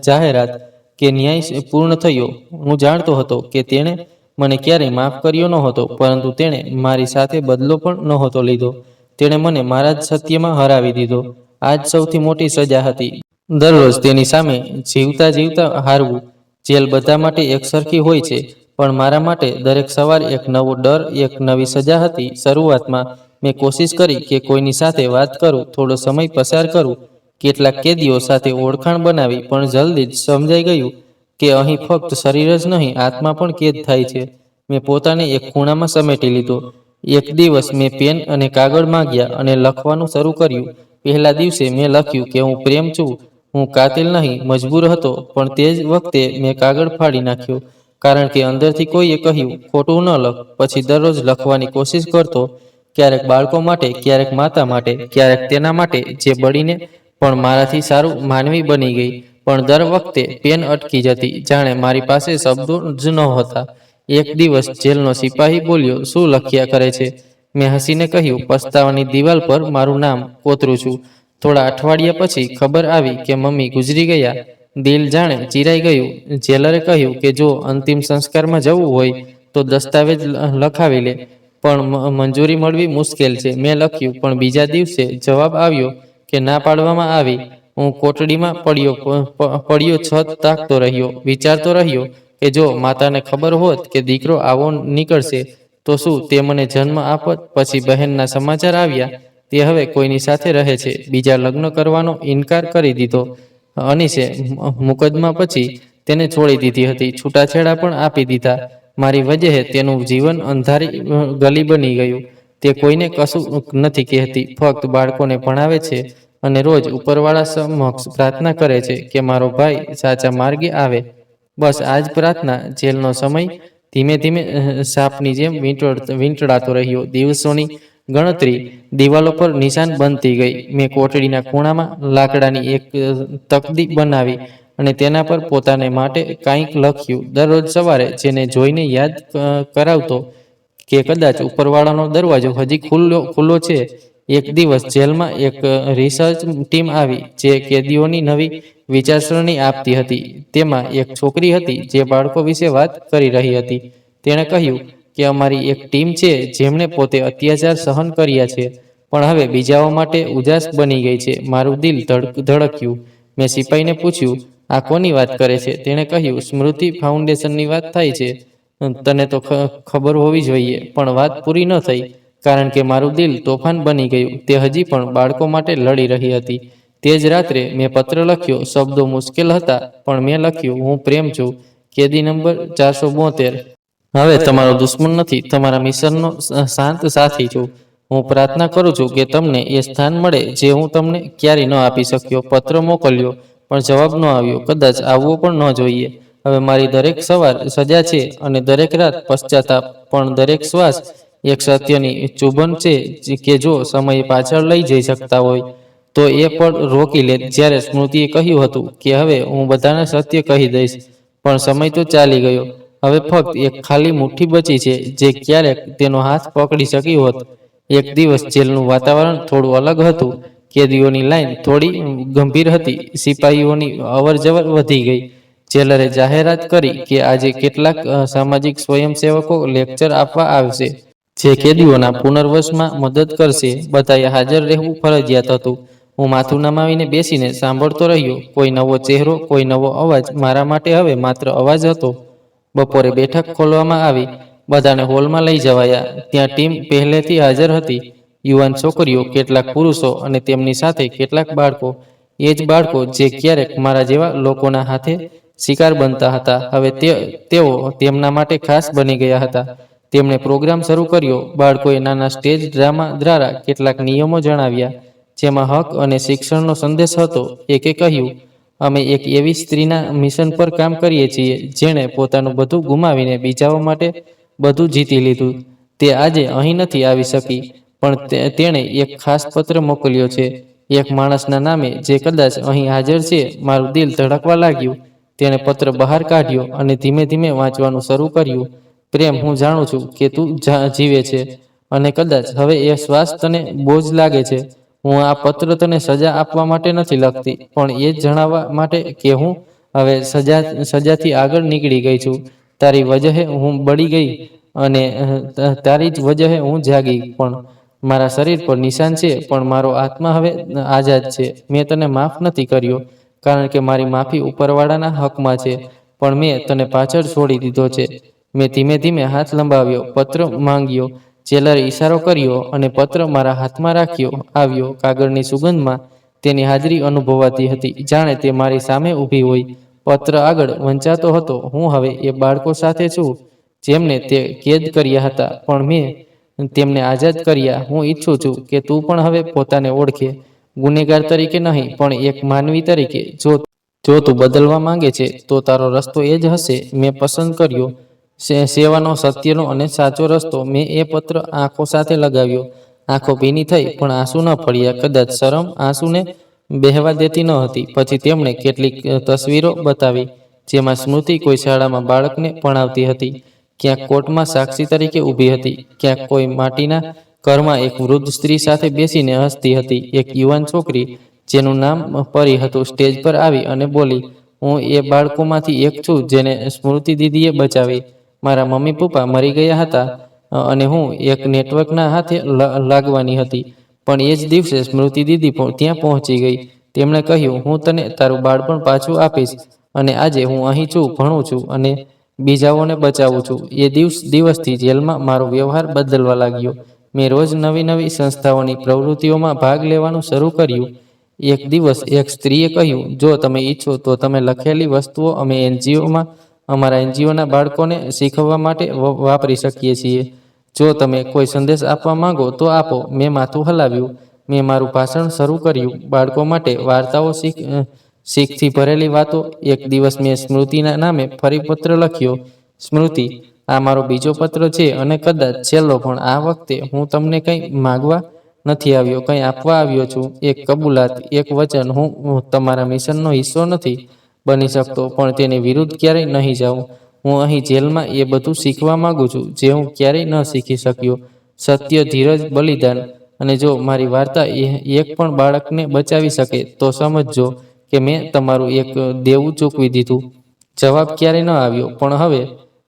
જાહેરાત કે ન્યાય પૂર્ણ થયો. હું જાણતો હતો કે તેણે મને ક્યારેય માફ કર્યો નહોતો, પરંતુ તેણે મારી સાથે બદલો પણ નહોતો લીધો. તેણે મને મારા જ સત્યમાં હરાવી દીધો. આ જ સૌથી મોટી સજા હતી. દરરોજ તેની સામે જીવતા જીવતા હારવું. જેલ બધા માટે એકસરખી હોય છે, પણ મારા માટે દરેક સવાર એક નવો ડર, એક નવી સજા હતી. શરૂઆતમાં મેં કોશિશ કરી કે કોઈની સાથે વાત કરું, થોડો સમય પસાર કરું, કેટલાક કેદીઓ સાથે ઓળખાણ બનાવી, પણ જલ્દી જ સમજાઈ ગયું કે અહીં ફક્ત શરીર જ નહીં, આત્મા પણ કેદ થાય છે. મેં પોતાને એક ખૂણામાં સમેટી લીધો. એક દિવસ મેં પેન અને કાગળ માંગ્યા અને લખવાનું શરૂ કર્યું. પહેલા દિવસે મેં લખ્યું કે હું પ્રેમ છું, હું કાતિલ નહીં, મજબૂર હતો. પણ તે જ વખતે મેં કાગળ ફાડી નાખ્યો, કારણ કે અંદરથી કોઈએ કહ્યું, ખોટું ન લખ. પછી દરરોજ લખવાની કોશિશ કરતો, ક્યારેક બાળકો માટે, ક્યારેક માતા માટે, ક્યારેક તેના માટે જે બળીને પણ મારાથી સારું માનવી બની ગઈ. પણ દર વખતે પેન અટકી જતી, જાણે મારી પાસે શબ્દો જ નહોતા. એક દિવસ જેલનો સિપાહી બોલ્યો, શું લખ્યા કરે છે? મેં હસીને કહ્યું, પસ્તાવાની દિવાલ પર મારું નામ કોતરું છું. થોડા અઠવાડિયા પછી ખબર આવી કે મમ્મી ગુજરી ગયા. દિલ જાણે ચીરાઈ ગયું. જેલરે કહ્યું કે જો અંતિમ સંસ્કારમાં જવું હોય તો દસ્તાવેજ લખાવી લે, પણ મંજૂરી મળવી મુશ્કેલ છે. મેં લખ્યું, પણ બીજા દિવસે જવાબ આવ્યો કે ના પાડવામાં આવી. હું કોટડીમાં પડ્યો છત તાકતો રહ્યો, વિચારતો રહ્યો કે જો માતાને ખબર હોત કે દીકરો આવો નીકળશે તો શું તે મને જન્મ આપત. પછી બહેનના સમાચાર આવ્યા, તે હવે કોઈની સાથે રહે છે. બીજા લગ્ન કરવાનો ઇનકાર કરી દીધો. અનીસે મુકદ્દમા પછી તેને છોડી દીધી હતી, છૂટાછેડા પણ આપી દીધા. મારી વજહે તેનું જીવન અંધારી ગલી બની ગયું. તે કોઈને કશું નથી કહેતી, ફક્ત બાળકોને ભણાવે છે અને રોજ ઉપરવાળા સમક્ષ પ્રાર્થના કરે છે કે મારો ભાઈ સાચા માર્ગે આવે. બસ આ જ પ્રાર્થના. જેલનો સમય ધીમે ધીમે સાપની જેમ વીંટળાતો રહ્યો. દિવસોની ગણતરી દિવાલો પર નિશાન બનતી ગઈ. મેં કોટડીના ખૂણામાં લાકડાની એક તકદી બનાવી અને તેના પર પોતાને માટે કંઈક લખ્યું. દરરોજ સવારે જેને જોઈને યાદ કરાવતો કે કદાચ ઉપરવાળાનો દરવાજો હજી ખુલ્લો છે. એક દિવસ જેલમાં એક રિસર્ચ ટીમ આવી જે કેદીઓની નવી વિચારસરણી આપતી હતી. તેમાં એક છોકરી હતી જે બાળકો વિશે વાત કરી રહી હતી. તેણે કહ્યું કે અમારી એક ટીમ છે જેમણે પોતે અત્યાચાર સહન કર્યા છે, પણ હવે બીજાઓ માટે ઉજાસ બની ગઈ છે. મારું દિલ ધડક્યું. મેં સિપાહીને પૂછ્યું, આ કોની વાત કરે છે? તેણે કહ્યું, સ્મૃતિ ફાઉન્ડેશનની વાત થાય છે. તને તો ખબર હોવી જોઈએ. પણ વાત પૂરી ન થઈ, કારણ કે મારું દિલ તોફાન બની ગયું. તે હજી પણ બાળકો માટે લડી રહી હતી. તે જ રાત્રે મેં પત્ર લખ્યો. શબ્દો મુશ્કેલ હતા, પણ મેં લખ્યું, હું પ્રેમ છું, કેદી નંબર 472. હવે તમારો દુશ્મન નથી, તમારા મિશનનો શાંત સાથી છું. હું પ્રાર્થના કરું છું કે તમને એ સ્થાન મળે જે હું તમને ક્યારેય ન આપી શક્યો. પત્ર મોકલ્યો, પણ જવાબ ન આવ્યો. કદાચ આવવો પણ ન જોઈએ. હવે મારી દરેક સવાર સજા છે અને દરેક રાત પશ્ચાતાપ, પણ દરેક શ્વાસ એક સત્યની ચુંબન છે કે જો સમય પાછળ લઈ જઈ શકતા હોય તો એ પણ રોકી લે. જ્યારે સ્મૃતિએ કહ્યું હતું કે હવે હું બધાને સત્ય કહી દઈશ, પણ સમય તો ચાલી ગયો. હવે ફક્ત એક ખાલી મુઠ્ઠી બચી છે જે ક્યારેક તેનો હાથ પકડી શકી હોત. એક દિવસ જેલનું વાતાવરણ થોડું અલગ હતું. કેદીઓની લાઈન થોડી ગંભીર હતી. સિપાહીઓની અવરજવર વધી ગઈ. જેલરે જાહેરાત કરી કે આજે કેટલાક સામાજિક સ્વયંસેવકો લેક્ચર આપવા આવશે જે કેદીઓના પુનર્વસમાં મદદ કરશે. બધાએ હાજર રહેવું ફરજિયાત હતું. હું માથું નમાવીને બેસીને સાંભળતો રહ્યો. કોઈ નવો ચહેરો, કોઈ નવો અવાજ. મારા માટે હવે માત્ર અવાજ હતો. બપોરે બેઠક ખોલવામાં આવી. બધાને હોલમાં લઈ જવાયા. ત્યાં ટીમ પહેલેથી હાજર હતી. યુવાન છોકરીઓ, કેટલાક પુરુષો અને તેમની સાથે કેટલાક બાળકો. એ જ બાળકો જે ક્યારેક મારા જેવા લોકોના હાથે શિકાર બનતા હતા, હવે તેઓ તેમના માટે ખાસ બની ગયા હતા. તેમણે પ્રોગ્રામ શરૂ કર્યો. બાળકોએ નાના સ્ટેજ ડ્રામા દ્વારા કેટલાક નિયમો જણાવ્યા, જેમાં હક અને શિક્ષણનો સંદેશ હતો. એકે કહ્યું, અમે એક એવી સ્ત્રીના મિશન પર કામ કરીએ છીએ જેણે પોતાનું બધું ગુમાવીને બીજાઓ માટે બધું જીતી લીધું. તે આજે અહીં નથી આવી શકી, પણ તેણે એક ખાસ પત્ર મોકલ્યો છે. એક માણસના નામે જે કદાચ અહીં હાજર છે. મારું દિલ ધડકવા લાગ્યું. તેણે પત્ર બહાર કાઢ્યો અને ધીમે ધીમે વાંચવાનું શરૂ કર્યું. પ્રેમ, હું જાણું છું કે તું જીવે છે અને કદાચ હવે એ શ્વાસ તને બોજ લાગે છે. હું આ પત્ર તને સજા આપવા માટે નથી લખતી, પણ એ જણાવવા માટે કે હું હવે સજાથી આગળ નીકળી ગઈ છું. તારી વજહે હું બળી ગઈ અને તારી જ વજહે હું જાગી. પણ મારા શરીર પર નિશાન છે, પણ મારો આત્મા હવે આઝાદ છે. મેં તને માફ નથી કર્યો, કારણ કે મારી માફી ઉપરવાળાના હકમાં છે, પણ મેં તને પાછળ છોડી દીધો છે. મેં ધીમે ધીમે હાથ લંબાવ્યો, પત્ર માંગ્યો. જેલરે ઈશારો કર્યો અને પત્ર મારા હાથમાં આવ્યો. કાગળની સુગંધમાં તેની હાજરી અનુભવાતી હતી, જાણે તે મારી સામે ઊભી હોય. પત્ર આગળ વંચાતો હતો, હું હવે એ બાળકો સાથે છું જેમને તે કેદ કર્યા હતા, પણ મેં તેમને આઝાદ કર્યા. હું ઈચ્છું છું કે તું પણ હવે પોતાને ઓળખે, ગુનેગાર તરીકે નહીં, પણ એક માનવી તરીકે. જો તું બદલવા માંગે છે તો તારો રસ્તો એ જ હશે મેં પસંદ કર્યો, સેવાનો, સત્યનો અને સાચો રસ્તો. મેં એ પત્ર આંખો સાથે લગાવ્યો. આંખો ભીની થઈ, પણ આંસુ ન પડ્યા. કદાચ શરમ આંસુને બહેવા દેતી ન હતી. પછી તેમણે કેટલીક તસવીરો બતાવી, જેમાં સ્મૃતિ કોઈ શાળામાં બાળકને ભણાવતી હતી, ક્યાંક કોર્ટમાં સાક્ષી તરીકે ઊભી હતી, ક્યાંક કોઈ માટીના ઘરમાં એક વૃદ્ધ સ્ત્રી સાથે બેસીને હસતી હતી. એક યુવાન છોકરી જેનું નામ પરી હતું સ્ટેજ પર આવી અને બોલી, હું એ બાળકોમાંથી એક છું જેને સ્મૃતિ દીદીએ બચાવી. મારા મમ્મી પપ્પા મરી ગયા હતા અને હું એક નેટવર્કના હાથે લાગવાની હતી, પણ એ જ દિવસે સ્મૃતિ દીદી ત્યાં પહોંચી ગઈ. તેમણે કહ્યું, હું તને તારું બાળપણ પાછું આપીશ. અને આજે હું અહીં છું, ભણું છું અને બીજાઓને બચાવું છું. એ દિવસથી જેલમાં મારો વ્યવહાર બદલવા લાગ્યો. મેં રોજ નવી નવી સંસ્થાઓની પ્રવૃત્તિઓમાં ભાગ લેવાનું શરૂ કર્યું. એક દિવસ એક સ્ત્રીએ કહ્યું, જો તમે ઈચ્છો તો તમે લખેલી વસ્તુઓ અમે અમારા એનજીઓના બાળકોને શીખવવા માટે વાપરી શકીએ છીએ. જો તમે કોઈ સંદેશ આપવા માંગો તો આપો. મેં માથું હલાવ્યું. મેં મારું ભાષણ શરૂ કર્યું. બાળકો માટે વાર્તાઓ, શીખથી ભરેલી વાતો. એક દિવસ મેં સ્મૃતિના નામે ફરી પત્ર લખ્યો. સ્મૃતિ, આ મારો બીજો પત્ર છે અને કદાચ છેલ્લો, પણ આ વખતે હું તમને કંઈ માગવા નથી આવ્યો, કંઈ આપવા આવ્યો છું. એક કબૂલાત, એક વચન. હું તમારા મિશનનો હિસ્સો નથી બની શકતો, પણ તેની વિરુદ્ધ ક્યારેય નહીં જાઉં. હું અહીં જેલમાં એ બધું શીખવા માંગુ છું જે હું ક્યારેય ન શીખી શક્યો. સત્ય, ધીરજ, બલિદાન. અને જો મારી વાર્તા એક પણ બાળકને બચાવી શકે તો સમજજો કે મેં તમારું એક દેવું ચૂકવી દીધું. જવાબ ક્યારેય ન આવ્યો, પણ હવે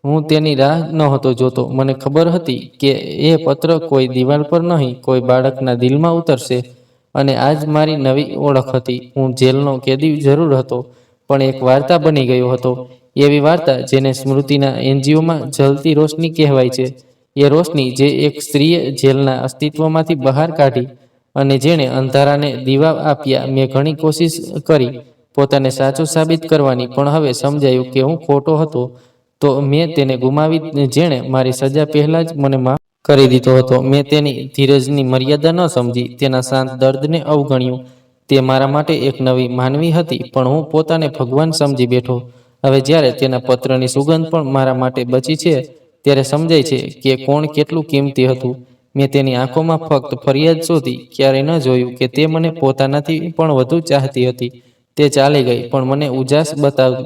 હું તેની રાહ નહોતો જોતો. મને ખબર હતી કે એ પત્ર કોઈ દિવાલ પર નહીં, કોઈ બાળકના દિલમાં ઉતરશે. અને આજ મારી નવી ઓળખ હતી. હું જેલનો કેદી જરૂર હતો, પણ એક વાર્તા બની ગયો હતો. એવી વાર્તા જેને સ્મૃતિના એનજીઓમાં જલતી રોશની કહેવાય છે. એ રોશની જે એક સ્ત્રીએ જેલના અસ્તિત્વમાંથી બહાર કાઢી અને જેણે અંધારાને દીવા આપ્યા. મેં ઘણી કોશિશ કરી પોતાને સાચું સાબિત કરવાની, પણ હવે સમજાયું કે હું ખોટો હતો. તો મેં તેને ગુમાવી જેણે મારી સજા પહેલા જ મને માફ કરી દીધો હતો. મેં તેની ધીરજની મર્યાદા ન સમજી, તેના શાંત દર્દને અવગણ્યું. તે મારા માટે એક નવી માનવી હતી, પણ હું પોતાને ભગવાન સમજી બેઠો. હવે જ્યારે તેના પત્રની સુગંધ પણ મારા માટે બચી છે, ત્યારે સમજાય છે કે કોણ કેટલું કિંમતી હતું. મેં તેની આંખોમાં ફક્ત ફરિયાદ શોધી. ક્યારેય ન જોયું કે તે મને પોતાનાથી પણ વધુ ચાહતી હતી. તે ચાલી ગઈ, પણ મને ઉજાસ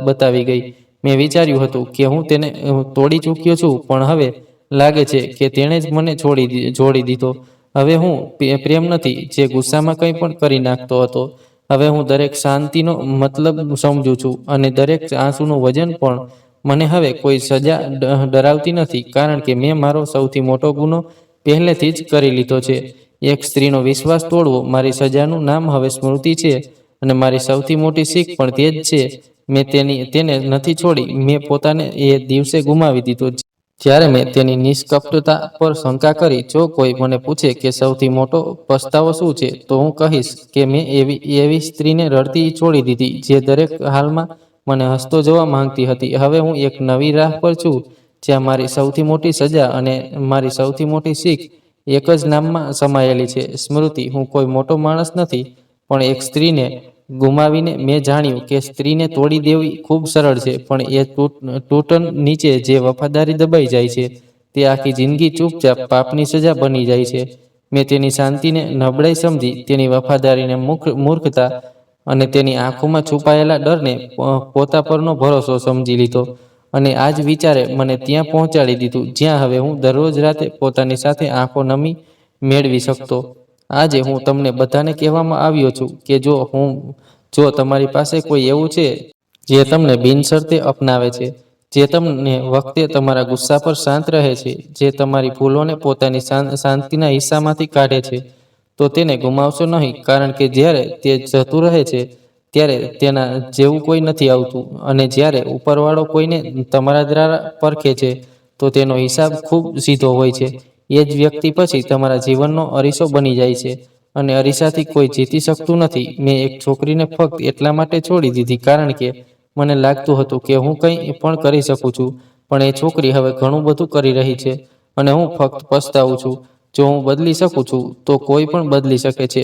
બતાવી ગઈ. મેં વિચાર્યું હતું કે હું તેને તોડી ચૂક્યો છું, પણ હવે લાગે છે કે તેણે જ મને જોડી દીધો. હવે હું પ્રેમ નથી જે ગુસ્સામાં કંઈ પણ કરી નાખતો હતો. હવે હું દરેક શાંતિનો મતલબ સમજું છું અને દરેક આંસુનું વજન પણ. મને હવે કોઈ સજા ડરાવતી નથી, કારણ કે મેં મારો સૌથી મોટો ગુનો પહેલેથી જ કરી લીધો છે. એક સ્ત્રીનો વિશ્વાસ તોડવો. મારી સજાનું નામ હવે સ્મૃતિ છે અને મારી સૌથી મોટી શીખ પણ તે જ છે. મેં તેને નથી છોડી. મેં પોતાને એ દિવસે ગુમાવી દીધો જ્યારે મેં તેની નિષ્કપટતા પર શંકા કરી. જો કોઈ મને પૂછે કે સૌથી મોટો પસ્તાવો શું છે, તો હું કહીશ કે મેં એવી સ્ત્રીને રડતી છોડી દીધી જે દરેક હાલમાં મને હસતો જોવા માંગતી હતી. હવે હું એક નવી રાહ પર છું જ્યાં મારી સૌથી મોટી સજા અને મારી સૌથી મોટી શીખ એક જ નામમાં સમાયેલી છે. સ્મૃતિ, હું કોઈ મોટો માણસ નથી, પણ એક સ્ત્રીને ગુમાવીને મેં જાણ્યું કે સ્ત્રીને તોડી દેવી ખૂબ સરળ છે, પણ એ તૂટન નીચે જે વફાદારી દબાઈ જાય છે, તે આખી જિંદગી ચૂપચાપ પાપની સજા બની જાય છે. મેં તેની શાંતિને નબળાઈ સમજી, તેની વફાદારીને મૂર્ખતા અને તેની આંખોમાં છુપાયેલા ડરને પોતા પરનો ભરોસો સમજી લીધો. અને આ જ વિચારે મને ત્યાં પહોંચાડી દીધું, જ્યાં હવે હું દરરોજ રાતે પોતાની સાથે આંખો નમી મેળવી શકતો. આજે હું તમને બધાને કહેવામાં આવ્યો છું કે જો તમારી પાસે કોઈ એવું છે જે તમને બિનશરતે અપનાવે છે, જે તમને વખતે તમારા ગુસ્સા પર શાંત રહે છે, જે તમારી ભૂલોને પોતાની શાંતિના હિસ્સામાંથી કાઢે છે, તો તેને ગુમાવશો નહીં, કારણ કે જ્યારે તે જતું રહે છે ત્યારે તેના જેવું કોઈ નથી આવતું. અને જ્યારે ઉપરવાળો કોઈને તમારા દ્વારા પરખે છે, તો તેનો હિસાબ ખૂબ સીધો હોય છે. એ જ વ્યક્તિ પછી તમારા જીવનનો અરીસો બની જાય છે, અને અરીસાથી કોઈ જીતી શકતું નથી. મેં એક છોકરીને ફક્ત એટલા માટે છોડી દીધી કારણ કે મને લાગતું હતું કે હું કંઈ પણ કરી શકું છું, પણ એ છોકરી હવે ઘણું બધું કરી રહી છે, અને હું ફક્ત પછતાવું છું. જો હું બદલી શકું છું, તો કોઈ પણ બદલી શકે છે.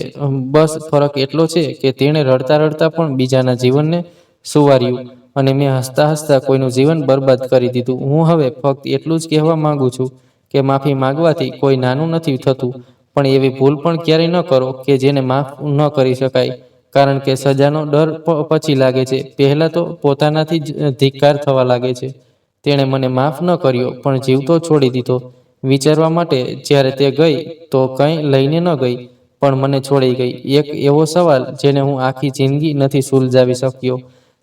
બસ ફરક એટલો છે કે તેણે રડતા રડતા પણ બીજાના જીવનને સુવાર્યું, અને મેં હસતા હસતા કોઈનું જીવન બરબાદ કરી દીધું. હું હવે ફક્ત એટલું જ કહેવા માંગુ છું કે માફી માંગવાથી કોઈ નાનું નથી થતું, પણ એવી ભૂલ પણ ક્યારેય ન કરો કે જેને માફ ન કરી શકાય, કારણ કે સજાનો ડર પછી લાગે છે, પહેલા તો પોતાનાથી જ ધિક્કાર થવા લાગે છે. તેણે મને માફ ન કર્યો, પણ જીવતો છોડી દીધો. વિચારવા માટે, જ્યારે તે ગઈ તો કંઈ લઈને ન ગઈ, પણ મને છોડી ગઈ. એક એવો સવાલ જેને હું આખી જિંદગી નથી સુલઝાવી શક્યો.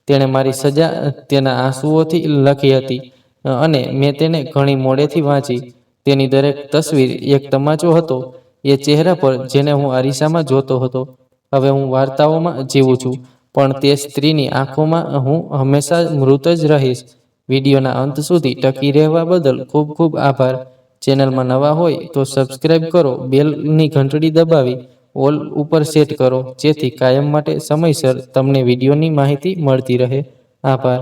તેણે મારી સજા તેના આંસુઓથી લખી હતી, અને મેં તેને ઘણી મોડેથી વાંચી. તેની દરેક તસવીર એક તમાચો હતો, એ ચહેરા પર જેને હું અરીસામાં જોતો હતો. હવે હું વાર્તાઓમાં જીવું છું, પણ તે સ્ત્રીની આંખોમાં હું હંમેશા મૃત જ રહીશ. વિડીયોના અંત સુધી ટકી રહેવા બદલ ખૂબ ખૂબ આભાર. ચેનલમાં નવા હોય તો સબસ્ક્રાઇબ કરો, બેલની ઘંટડી દબાવી ઓલ ઉપર સેટ કરો, જેથી કાયમ માટે સમયસર તમને વિડીયોની માહિતી મળતી રહે. આભાર.